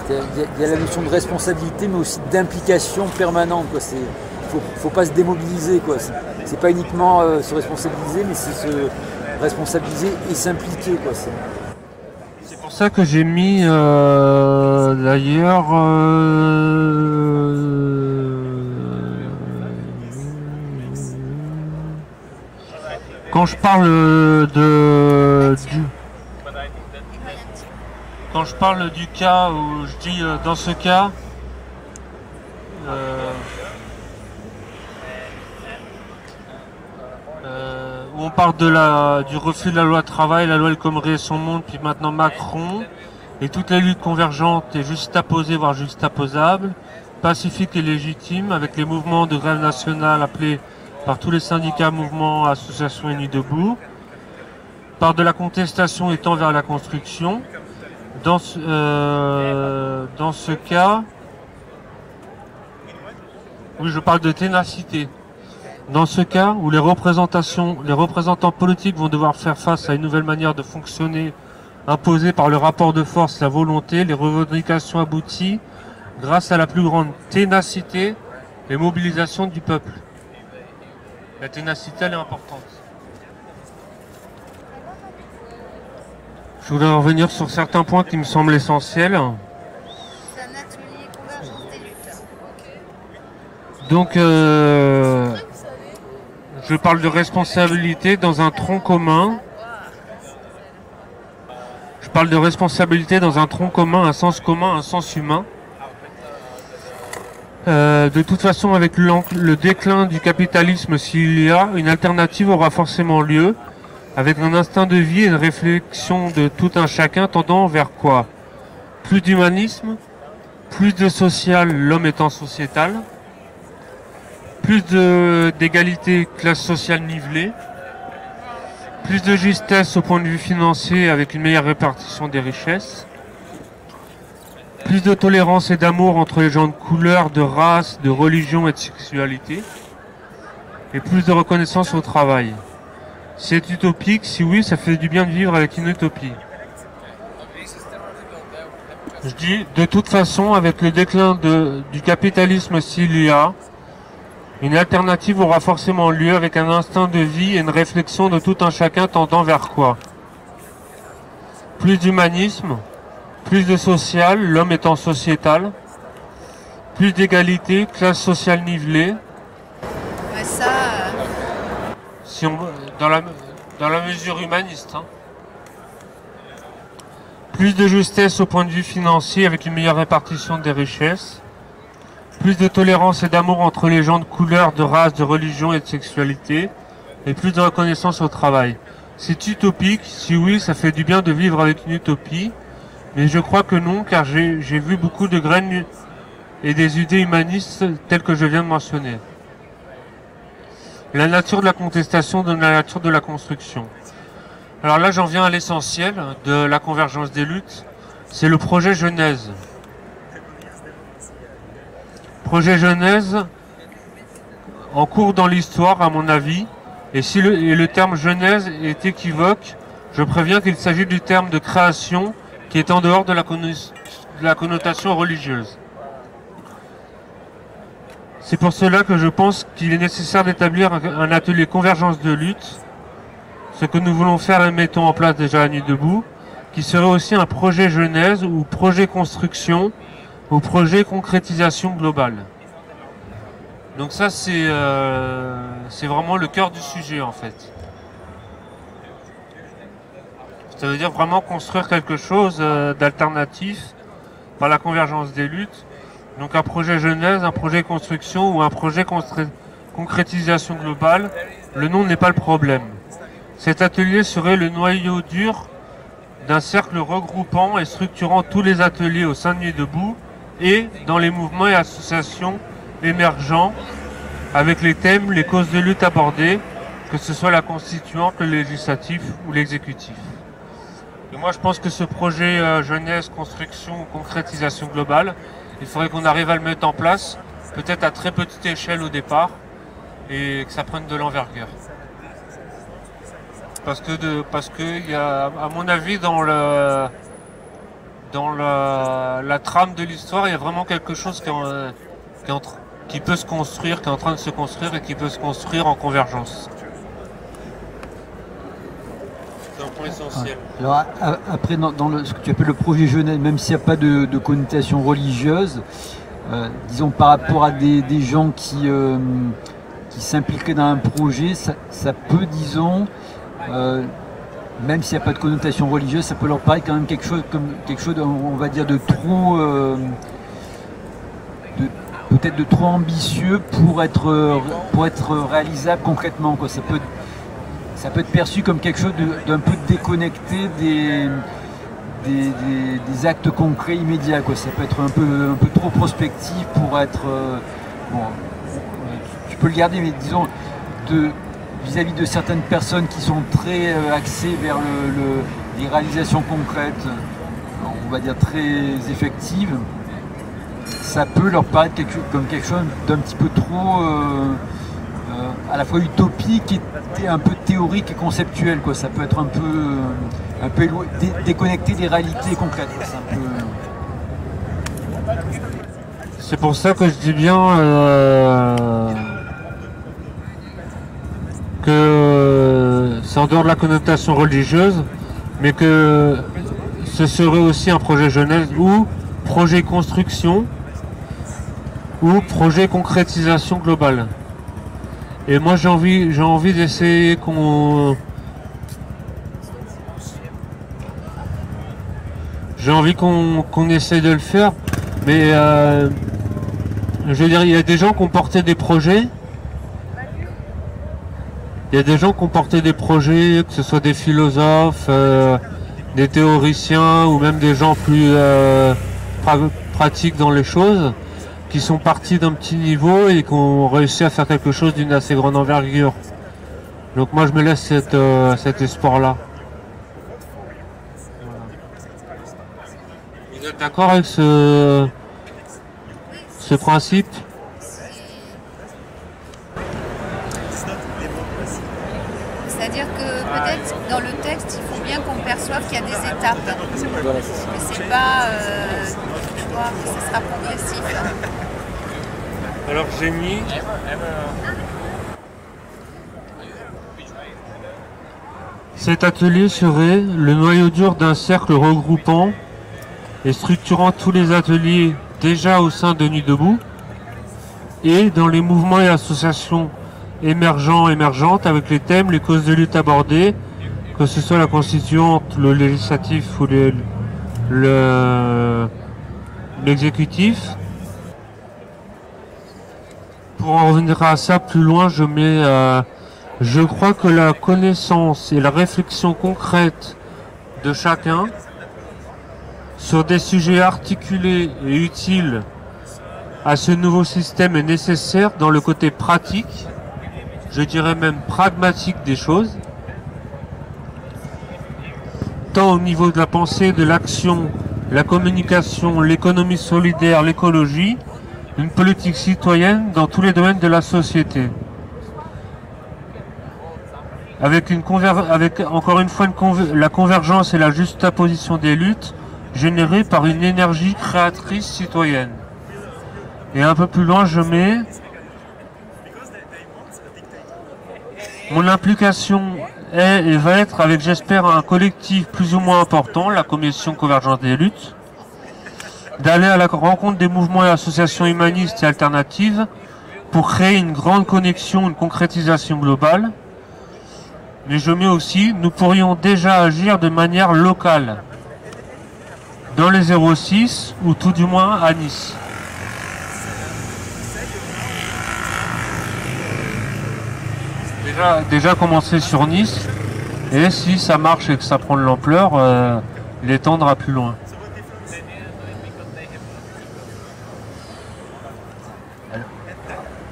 Il y a la notion de responsabilité, mais aussi d'implication permanente, quoi. Faut pas se démobiliser, quoi. C'est pas uniquement se responsabiliser, mais c'est se responsabiliser et s'impliquer, quoi. C'est pour ça que j'ai mis d'ailleurs quand je parle du cas où je dis dans ce cas où on parle du refus de la loi travail, la loi El Khomri et son monde, puis maintenant Macron, et toutes les luttes convergentes et juxtaposées, voire juxtaposables, pacifiques et légitimes, avec les mouvements de grève nationale appelés par tous les syndicats, mouvements, associations et Nuit Debout, par de la contestation étant vers la construction. Dans ce cas, oui, je parle de ténacité. Dans ce cas où les représentants politiques vont devoir faire face à une nouvelle manière de fonctionner imposées par le rapport de force, la volonté, les revendications abouties grâce à la plus grande ténacité et mobilisation du peuple. La ténacité, elle est importante. Je voudrais revenir sur certains points qui me semblent essentiels. C'est un atelier convergence des luttes. Donc, je parle de responsabilité dans un tronc commun. Je parle de responsabilité dans un tronc commun, un sens commun, un sens humain. De toute façon, avec le déclin du capitalisme, s'il y a, une alternative aura forcément lieu, avec un instinct de vie et une réflexion de tout un chacun tendant vers quoi? Plus d'humanisme, plus de social, l'homme étant sociétal, plus d'égalité, classe sociale nivelée, plus de justesse au point de vue financier avec une meilleure répartition des richesses, plus de tolérance et d'amour entre les gens de couleur, de race, de religion et de sexualité, et plus de reconnaissance au travail. C'est utopique, si oui, ça fait du bien de vivre avec une utopie. Je dis, de toute façon, avec le déclin du capitalisme, s'il y a, une alternative aura forcément lieu avec un instinct de vie et une réflexion de tout un chacun tendant vers quoi? Plus d'humanisme, plus de social, l'homme étant sociétal, plus d'égalité, classe sociale nivelée. Ouais, ça, Si on, dans la mesure humaniste. Hein. Plus de justesse au point de vue financier avec une meilleure répartition des richesses. Plus de tolérance et d'amour entre les gens de couleur, de race, de religion et de sexualité. Et plus de reconnaissance au travail. C'est utopique, si oui, ça fait du bien de vivre avec une utopie. Mais je crois que non, car j'ai vu beaucoup de graines et des idées humanistes telles que je viens de mentionner. La nature de la contestation donne la nature de la construction. Alors là, j'en viens à l'essentiel de la convergence des luttes. C'est le projet Genèse. Projet Genèse, en cours dans l'histoire, à mon avis, et si le terme Genèse est équivoque, je préviens qu'il s'agit du terme de création qui est en dehors de la connotation religieuse. C'est pour cela que je pense qu'il est nécessaire d'établir un atelier convergence de lutte, ce que nous voulons faire et mettons en place déjà à Nuit debout, qui serait aussi un projet Genèse ou projet construction ou projet concrétisation globale. Donc ça c'est vraiment le cœur du sujet en fait. Ça veut dire vraiment construire quelque chose d'alternatif par la convergence des luttes. Donc un projet Genèse, un projet construction ou un projet concrétisation globale, le nom n'est pas le problème. Cet atelier serait le noyau dur d'un cercle regroupant et structurant tous les ateliers au sein de Nuit debout et dans les mouvements et associations émergents avec les thèmes, les causes de lutte abordées, que ce soit la constituante, le législatif ou l'exécutif. Et moi je pense que ce projet Genèse, construction ou concrétisation globale, il faudrait qu'on arrive à le mettre en place, peut-être à très petite échelle au départ, et que ça prenne de l'envergure. Parce que il y a, à mon avis, dans la trame de l'histoire, il y a vraiment quelque chose qui peut se construire, qui est en train de se construire et qui peut se construire en convergence. C'est un point essentiel. Alors après, dans ce que tu appelles le projet Genèse, même s'il n'y a pas de connotation religieuse, disons par rapport à des gens qui s'impliqueraient dans un projet, ça peut, disons, même s'il n'y a pas de connotation religieuse, ça peut leur paraître quand même quelque chose, on va dire, de trop, peut-être de trop ambitieux pour être réalisable concrètement, quoi. Ça peut être perçu comme quelque chose d'un peu déconnecté des actes concrets immédiats, quoi. Ça peut être un peu trop prospectif pour être... bon, tu peux le garder, mais disons, vis-à-vis de certaines personnes qui sont très axées vers les réalisations concrètes, on va dire très effectives, ça peut leur paraître comme quelque chose d'un petit peu trop... à la fois utopique et un peu théorique et conceptuel, quoi. Ça peut être un un peu déconnecté des réalités concrètes. C'est un peu... C'est pour ça que je dis bien que c'est en dehors de la connotation religieuse, mais que ce serait aussi un projet jeunesse ou projet construction ou projet concrétisation globale. Et moi j'ai envie d'essayer qu'on essaye de le faire, mais je veux dire, il y a des gens qui ont porté des projets. Il y a des gens qui ont porté des projets, que ce soit des philosophes, des théoriciens ou même des gens plus pratiques dans les choses, qui sont partis d'un petit niveau et qui ont réussi à faire quelque chose d'une assez grande envergure. Donc moi je me laisse cet espoir-là. Vous êtes d'accord avec ce principe? C'est-à-dire que peut-être dans le texte, il faut bien qu'on perçoive qu'il y a des étapes. Mais c'est pas tu vois, que ce sera progressif. Alors j'ai mis cet atelier serait le noyau dur d'un cercle regroupant et structurant tous les ateliers déjà au sein de Nuit debout et dans les mouvements et associations émergentes avec les thèmes, les causes de lutte abordées, que ce soit la constituante, le législatif ou l'exécutif. Pour en revenir à ça plus loin, je crois que la connaissance et la réflexion concrète de chacun sur des sujets articulés et utiles à ce nouveau système est nécessaire dans le côté pratique, je dirais même pragmatique des choses, tant au niveau de la pensée, de l'action, la communication, l'économie solidaire, l'écologie, une politique citoyenne dans tous les domaines de la société. Avec encore une fois la convergence et la juxtaposition des luttes générées par une énergie créatrice citoyenne. Et un peu plus loin, je mets mon implication est et va être avec, j'espère, un collectif plus ou moins important, la commission Convergence des luttes, d'aller à la rencontre des mouvements et associations humanistes et alternatives pour créer une grande connexion, une concrétisation globale. Mais je mets aussi, nous pourrions déjà agir de manière locale, dans les 06 ou tout du moins à Nice. Déjà commencer sur Nice, et si ça marche et que ça prend de l'ampleur, l'étendre à plus loin.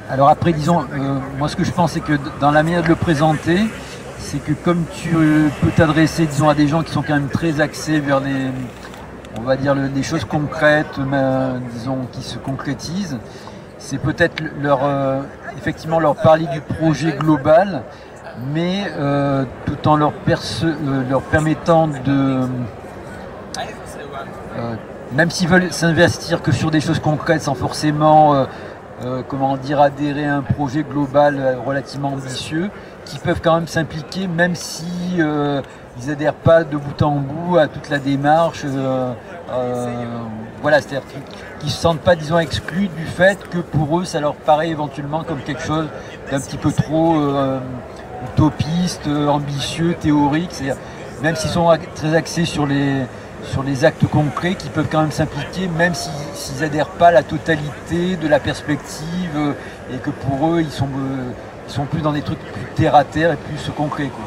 Alors après, disons, moi ce que je pense, c'est que dans la manière de le présenter, c'est que comme tu peux t'adresser, disons, à des gens qui sont quand même très axés vers les, on va dire, des choses concrètes, disons, qui se concrétisent, c'est peut-être effectivement leur parler du projet global, mais tout en leur permettant de, même s'ils veulent s'investir que sur des choses concrètes sans forcément comment dire, adhérer à un projet global relativement ambitieux, qui peuvent quand même s'impliquer même si ils n'adhèrent pas de bout en bout à toute la démarche. Voilà, c'est-à-dire qu'ils ne se sentent pas, disons, exclus du fait que pour eux, ça leur paraît éventuellement comme quelque chose d'un petit peu trop utopiste, ambitieux, théorique. C'est-à-dire, même s'ils sont très axés sur les actes concrets, qui peuvent quand même s'impliquer, même s'ils n'adhèrent pas à la totalité de la perspective, et que pour eux, ils sont plus dans des trucs plus terre à terre et plus concrets, quoi.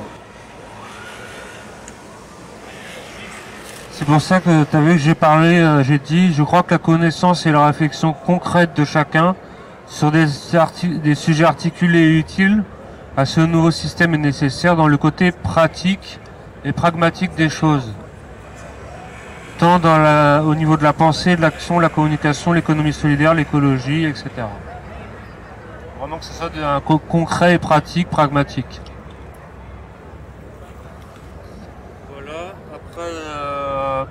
C'est pour ça que tu as vu que j'ai parlé, j'ai dit, je crois que la connaissance et la réflexion concrète de chacun sur des sujets articulés et utiles à ce nouveau système est nécessaire dans le côté pratique et pragmatique des choses. Tant au niveau de la pensée, de l'action, la communication, l'économie solidaire, l'écologie, etc. Vraiment que ce soit concret et pratique, pragmatique. Voilà. Voilà, après,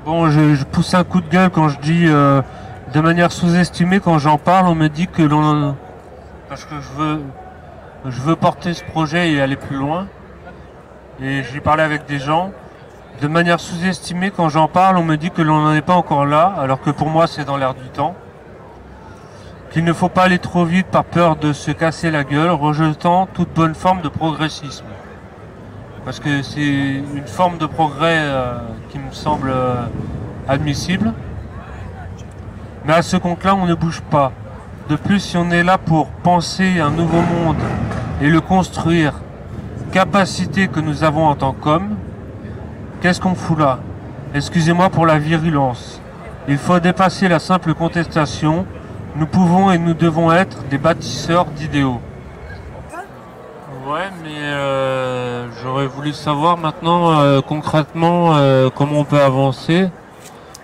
bon, je pousse un coup de gueule quand je dis de manière sous-estimée, quand j'en parle, on me dit que l'on... Parce que je veux porter ce projet et aller plus loin. Et j'ai parlé avec des gens. De manière sous-estimée, quand j'en parle, on me dit que l'on n'en est pas encore là, alors que pour moi c'est dans l'air du temps. Qu'il ne faut pas aller trop vite par peur de se casser la gueule, rejetant toute bonne forme de progressisme. Parce que c'est une forme de progrès qui me semble admissible. Mais à ce compte-là, on ne bouge pas. De plus, si on est là pour penser un nouveau monde et le construire, capacité que nous avons en tant qu'hommes, qu'est-ce qu'on fout là? Excusez-moi pour la virulence. Il faut dépasser la simple contestation. Nous pouvons et nous devons être des bâtisseurs d'idéaux. Ouais, mais j'aurais voulu savoir maintenant concrètement comment on peut avancer.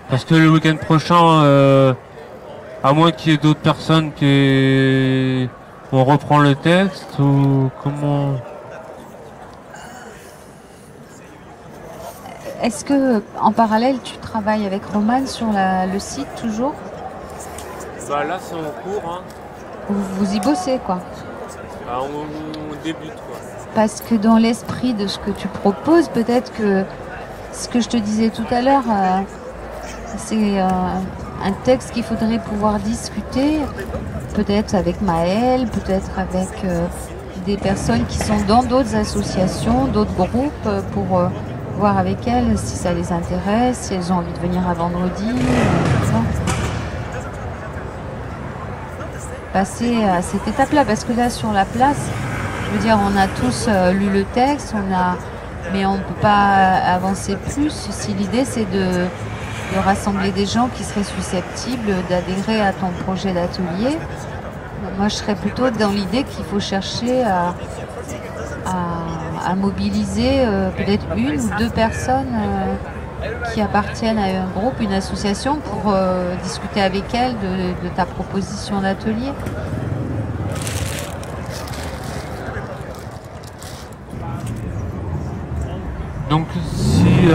Parce que le week-end prochain, à moins qu'il y ait d'autres personnes on reprend le texte ou comment... Est-ce que en parallèle tu travailles avec Romane sur le site toujours? Bah là c'est en cours. Hein. Vous y bossez quoi? Bah, on débute quoi. Parce que dans l'esprit de ce que tu proposes, peut-être que ce que je te disais tout à l'heure, c'est un texte qu'il faudrait pouvoir discuter, peut-être avec Maëlle, peut-être avec des personnes qui sont dans d'autres associations, d'autres groupes, pour voir avec elles si ça les intéresse, si elles ont envie de venir à vendredi, tout ça. Passer à cette étape-là, parce que là sur la place, je veux dire, on a tous lu le texte, mais on ne peut pas avancer plus si l'idée c'est de rassembler des gens qui seraient susceptibles d'adhérer à ton projet d'atelier. Moi je serais plutôt dans l'idée qu'il faut chercher à mobiliser peut-être une ou deux personnes qui appartiennent à un groupe, une association, pour discuter avec elles de ta proposition d'atelier. Donc si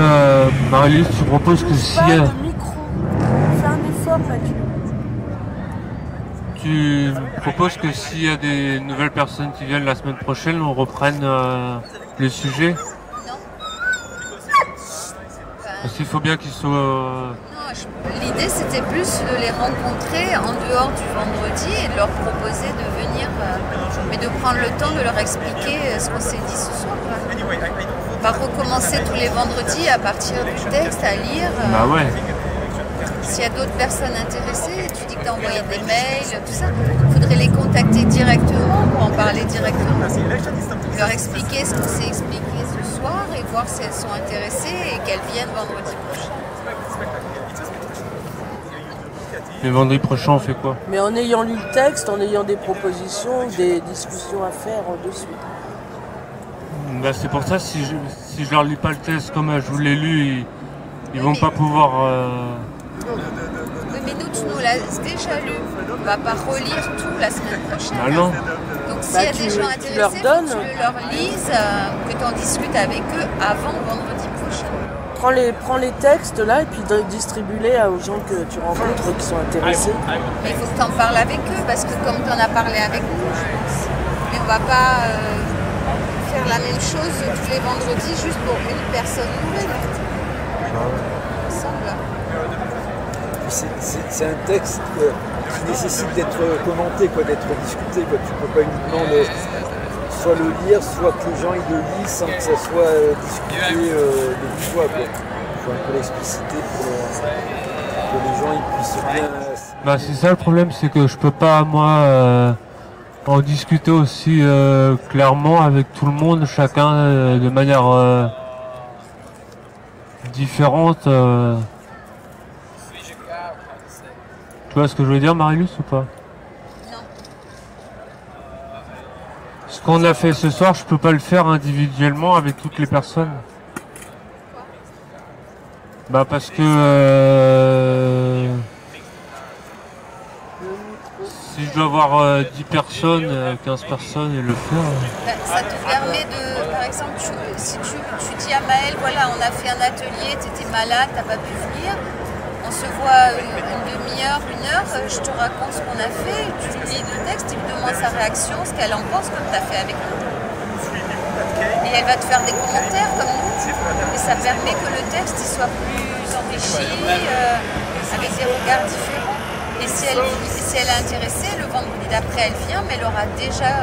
Marie-Lise, tu proposes que si... Pas de micro. Fais un effort là-dessus. Tu proposes que s'il y a des nouvelles personnes qui viennent la semaine prochaine, on reprenne le sujet? Non. Parce qu'il faut bien qu'ils soient... Non, l'idée c'était plus de les rencontrer en dehors du vendredi et de leur proposer de venir, mais de prendre le temps de leur expliquer ce qu'on s'est dit ce soir. On va recommencer tous les vendredis à partir du texte, à lire. Bah ouais. S'il y a d'autres personnes intéressées, tu dis que tu as envoyé des mails, tout ça, il faudrait les contacter directement pour en parler directement. Leur expliquer ce qu'on s'est expliqué ce soir et voir si elles sont intéressées et qu'elles viennent vendredi prochain. Mais vendredi prochain, on fait quoi? Mais en ayant lu le texte, en ayant des propositions, des discussions à faire dessus. Bah c'est pour ça, si je leur lis pas le texte comme je vous l'ai lu, ils vont pas pouvoir... Oui, mais nous, tu nous l'as déjà lu. On va pas relire tout la semaine prochaine. Ah non. Donc s'il y a des gens intéressés, leur donnes. faut que tu leur lises, que tu en discutes avec eux avant vendredi prochain. Prends les textes là et puis distribue-les aux gens que tu rencontres qui sont intéressés. Mais il faut que tu en parles avec eux parce que comme tu en as parlé avec nous, je pense. Mais on va pas faire la même chose tous les vendredis juste pour une personne nouvelle. Il me semble. C'est un texte qui nécessite d'être commenté, d'être discuté. Tu ne peux pas uniquement soit le lire, soit que les gens ils le lisent sans que ça soit discuté de vive voix. Il faut un peu l'expliciter pour que les gens ils puissent bien... Bah c'est ça le problème, c'est que je peux pas moi en discuter aussi clairement avec tout le monde, chacun de manière différente. Tu vois ce que je veux dire, Marie-Luce, ou pas? Non. Ce qu'on a fait ce soir, je peux pas le faire individuellement avec toutes les personnes. Bah parce que si je dois avoir 10 personnes, 15 personnes et le faire... Ça te permet de, par exemple, si tu dis à Maëlle, voilà, on a fait un atelier, tu étais malade, tu n'as pas pu venir, on se voit une demi-heure, 1 heure, je te raconte ce qu'on a fait, tu lis le texte, tu lui demandes sa réaction, ce qu'elle en pense, comme tu as fait avec nous. Et elle va te faire des commentaires comme nous, et ça permet que le texte il soit plus enrichi, avec des regards différents. Et si elle est intéressée, le vendredi d'après elle vient, mais elle aura déjà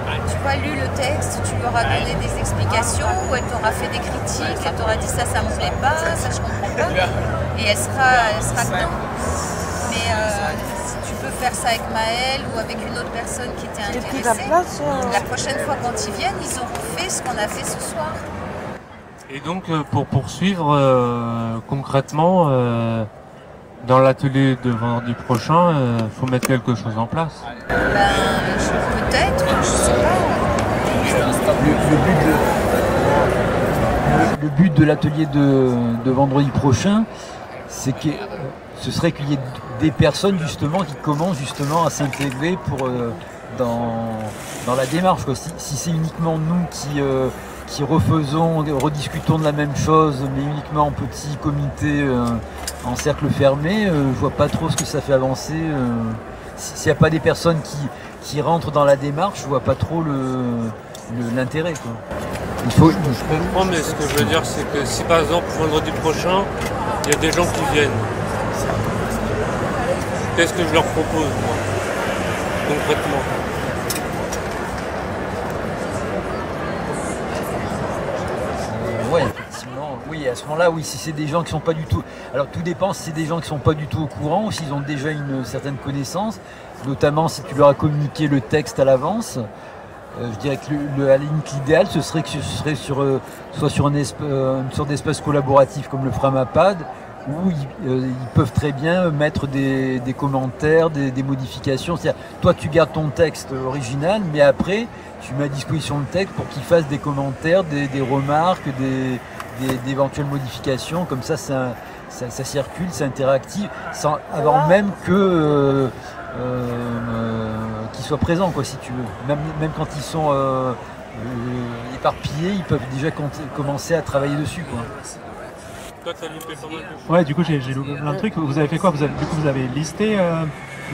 tu vois, lu le texte, tu lui auras donné des explications, ou elle t'aura fait des critiques, elle t'aura dit ça me plaît pas, ça je comprends pas, et elle sera dedans. Mais si tu peux faire ça avec Maëlle ou avec une autre personne qui était intéressée, la prochaine fois quand ils viennent, ils auront fait ce qu'on a fait ce soir. Et donc pour poursuivre concrètement, dans l'atelier de vendredi prochain, faut mettre quelque chose en place. Peut-être, je sais pas. Le but de l'atelier de vendredi prochain, c'est que ce serait qu'il y ait des personnes justement qui commencent justement à s'intégrer dans la démarche, quoi. Si c'est uniquement nous qui rediscutons de la même chose, mais uniquement en petit comité, en cercle fermé, je vois pas trop ce que ça fait avancer. S'il n'y a pas des personnes qui rentrent dans la démarche, je vois pas trop l'intérêt, quoi. Je comprends, mais ce que je veux dire, c'est que si par exemple vendredi prochain, il y a des gens qui viennent, qu'est-ce que je leur propose, moi, concrètement? Ouais, effectivement, oui, à ce moment-là, oui, si c'est des gens qui sont pas du tout... Alors tout dépend si c'est des gens qui sont pas du tout au courant ou s'ils ont déjà une certaine connaissance, notamment si tu leur as communiqué le texte à l'avance. Je dirais que à la limite, l'idéal, ce serait que ce serait soit sur une sorte d'espace collaboratif comme le Framapad, où ils peuvent très bien mettre des commentaires, des modifications. C'est-à-dire, toi, tu gardes ton texte original, mais après, tu mets à disposition le texte pour qu'il fasse des commentaires, des remarques, d'éventuelles modifications. Comme ça circule, c'est interactif, avant même que... qu'ils soient présents, quoi, si tu veux. Même quand ils sont éparpillés, ils peuvent déjà commencer à travailler dessus, quoi. Toi, t'as loupé pas mal de choses. Ouais, du coup, j'ai loupé plein de trucs. Vous avez fait quoi? Vous avez listé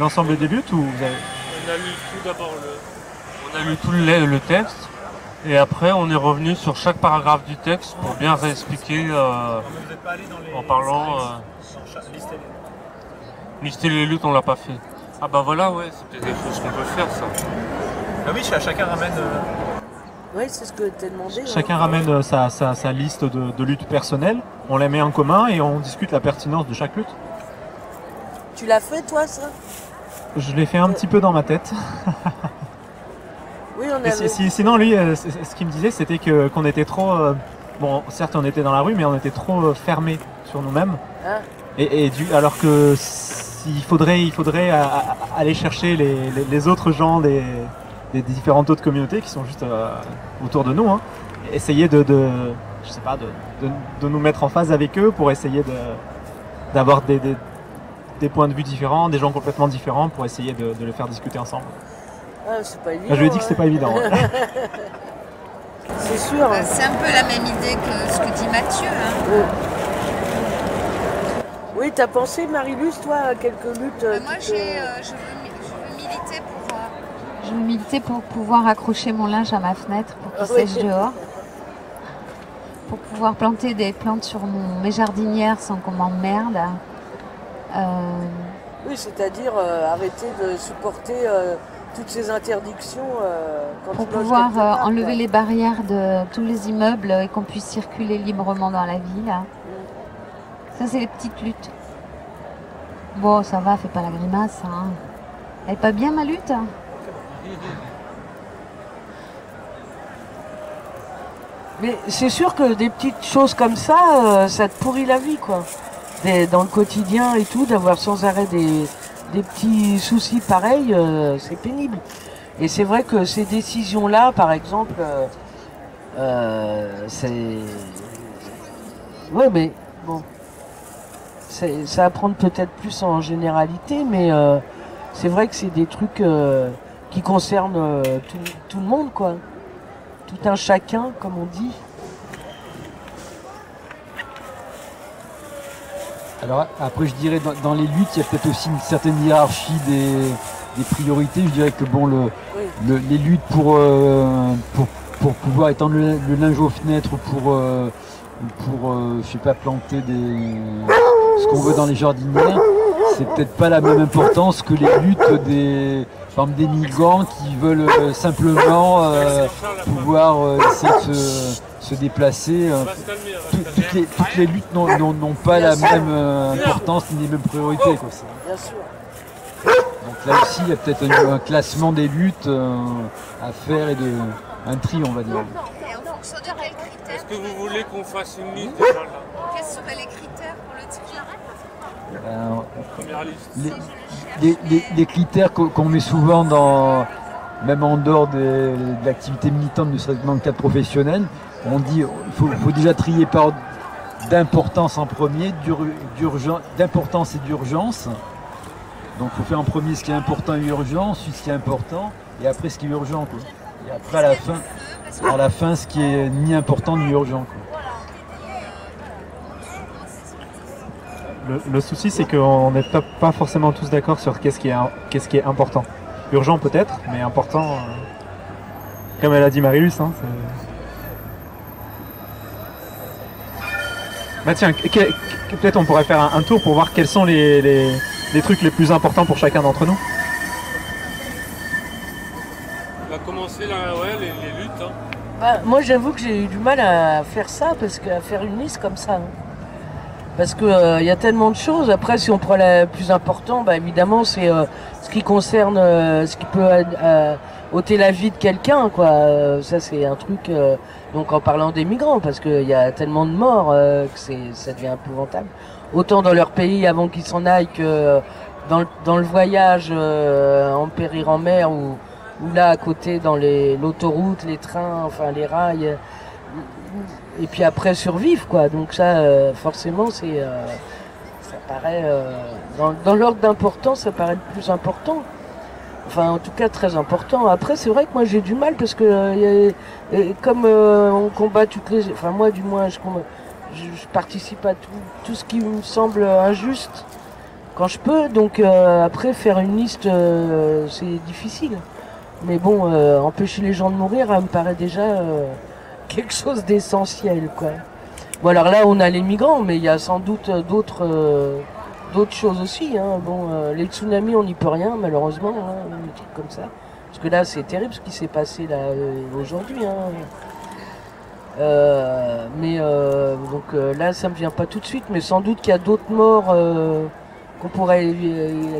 l'ensemble des buts ou vous avez... On a lu tout d'abord on a lu tout le texte, et après on est revenu sur chaque paragraphe du texte pour bien réexpliquer en parlant. Lister les luttes, on l'a pas fait. Ah bah voilà, ouais, c'est peut-être des choses qu'on peut faire, ça. Ah oui, chacun ramène... Oui, c'est ce que tu as demandé. Chacun ramène sa liste de luttes personnelles, on les met en commun et on discute la pertinence de chaque lutte. Tu l'as fait, toi, ça? Je l'ai fait un petit peu dans ma tête. Oui, on avait... Sinon, lui, ce qu'il me disait, c'était qu'on était trop... bon, certes, on était dans la rue, mais on était trop fermés sur nous-mêmes. Hein? Alors que... Il faudrait aller chercher les autres gens des différentes autres communautés qui sont juste autour de nous, hein. Essayer je sais pas, de nous mettre en phase avec eux pour essayer d'avoir des points de vue différents, des gens complètement différents pour essayer de les faire discuter ensemble. Ah, c'est pas évident. Je lui ai dit que c'était pas évident. Ouais. C'est sûr. C'est un peu la même idée que ce que dit Mathieu. Hein. Oui, t'as pensé, Marilus, toi, à quelques luttes moi, je veux militer pour... Je veux militer pour pouvoir accrocher mon linge à ma fenêtre pour qu'il sèche dehors. Pour pouvoir planter des plantes sur mes jardinières sans qu'on m'emmerde. Oui, c'est-à-dire arrêter de supporter toutes ces interdictions. Pour pouvoir enlever les barrières de tous les immeubles et qu'on puisse circuler librement dans la ville. Ça, c'est les petites luttes. Bon, ça va, fais pas la grimace. Hein. Elle est pas bien, ma lutte? Mais c'est sûr que des petites choses comme ça, ça te pourrit la vie, quoi. Dans le quotidien et tout, d'avoir sans arrêt des petits soucis pareils, c'est pénible. Et c'est vrai que ces décisions-là, par exemple, c'est... Ouais, mais bon... Ça va prendre peut-être plus en généralité, mais c'est vrai que c'est des trucs qui concernent tout le monde, quoi. tout un chacun, comme on dit. Alors après, je dirais dans les luttes, il y a peut-être aussi une certaine hiérarchie des priorités. Je dirais que bon, les luttes pour pouvoir étendre le linge aux fenêtres, pour je sais pas, planter ce qu'on veut dans les jardinières, c'est peut-être pas la même importance que les luttes des migrants qui veulent simplement pouvoir essayer de se déplacer. Toutes les luttes n'ont pas la même importance ni les mêmes priorités, quoi. Bien sûr. Donc là aussi, il y a peut-être un classement des luttes à faire et un tri, on va dire. Et en fonction de quels critères? Est-ce que vous voulez qu'on fasse une liste déjà là? Quels seraient les critères pour le tir? Première liste. Les critères qu'on met souvent même en dehors de l'activité militante, ne serait-ce que dans le cadre professionnel, on dit qu'il faut déjà trier par d'importance en premier, d'importance et d'urgence. Donc il faut faire en premier ce qui est important et urgent, ensuite ce qui est important, et après ce qui est urgent, quoi. Et après à la fin ce qui est ni important ni urgent, quoi. Le souci, c'est qu'on n'est pas forcément tous d'accord sur qu'est-ce qui est important. Urgent peut-être, mais important, comme elle a dit Marilus. Hein, bah tiens, peut-être on pourrait faire un tour pour voir quels sont les trucs les plus importants pour chacun d'entre nous. On va commencer là, les luttes. Hein. Bah, moi j'avoue que j'ai eu du mal à faire ça, à faire une liste comme ça. Hein. Parce que y a tellement de choses. Après, si on prend la plus importante, bah, évidemment, c'est ce qui concerne ce qui peut ôter la vie de quelqu'un, quoi. Ça, c'est un truc. Donc, en parlant des migrants, parce qu'il y a tellement de morts que ça devient épouvantable. Autant dans leur pays avant qu'ils s'en aillent que dans le voyage en périr en mer ou là à côté dans l'autoroute, les trains, enfin les rails. Et puis après survivre, quoi. Donc ça, forcément, ça paraît dans l'ordre d'importance, ça paraît le plus important. Enfin, en tout cas, très important. Après, c'est vrai que moi j'ai du mal parce que comme on combat toutes les, enfin moi du moins, je participe à tout ce qui me semble injuste quand je peux. Donc après, faire une liste, c'est difficile. Mais bon, empêcher les gens de mourir, ça me paraît déjà quelque chose d'essentiel, quoi. Bon, alors là on a les migrants, mais il y a sans doute d'autres choses aussi, hein. Bon, les tsunamis on n'y peut rien malheureusement, hein, des trucs comme ça, parce que là c'est terrible ce qui s'est passé là aujourd'hui, hein. Donc là ça me vient pas tout de suite, mais sans doute qu'il y a d'autres morts qu'on pourrait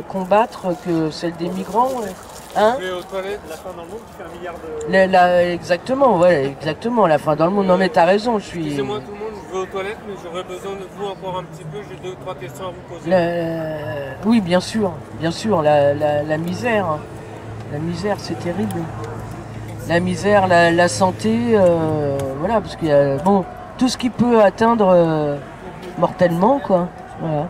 combattre que celles des migrants, ouais. Hein? Aux toilettes, la fin dans le monde, tu fais 1 milliard de... Exactement, ouais, exactement, la fin dans le monde. Non mais t'as raison, je suis... Excusez-moi tout le monde, je vais aux toilettes, mais j'aurais besoin de vous encore un petit peu, j'ai 2 ou 3 questions à vous poser. Oui, bien sûr, la misère. La misère, c'est terrible. La misère, la santé, voilà, parce qu'il y a, bon, tout ce qui peut atteindre mortellement, quoi, voilà.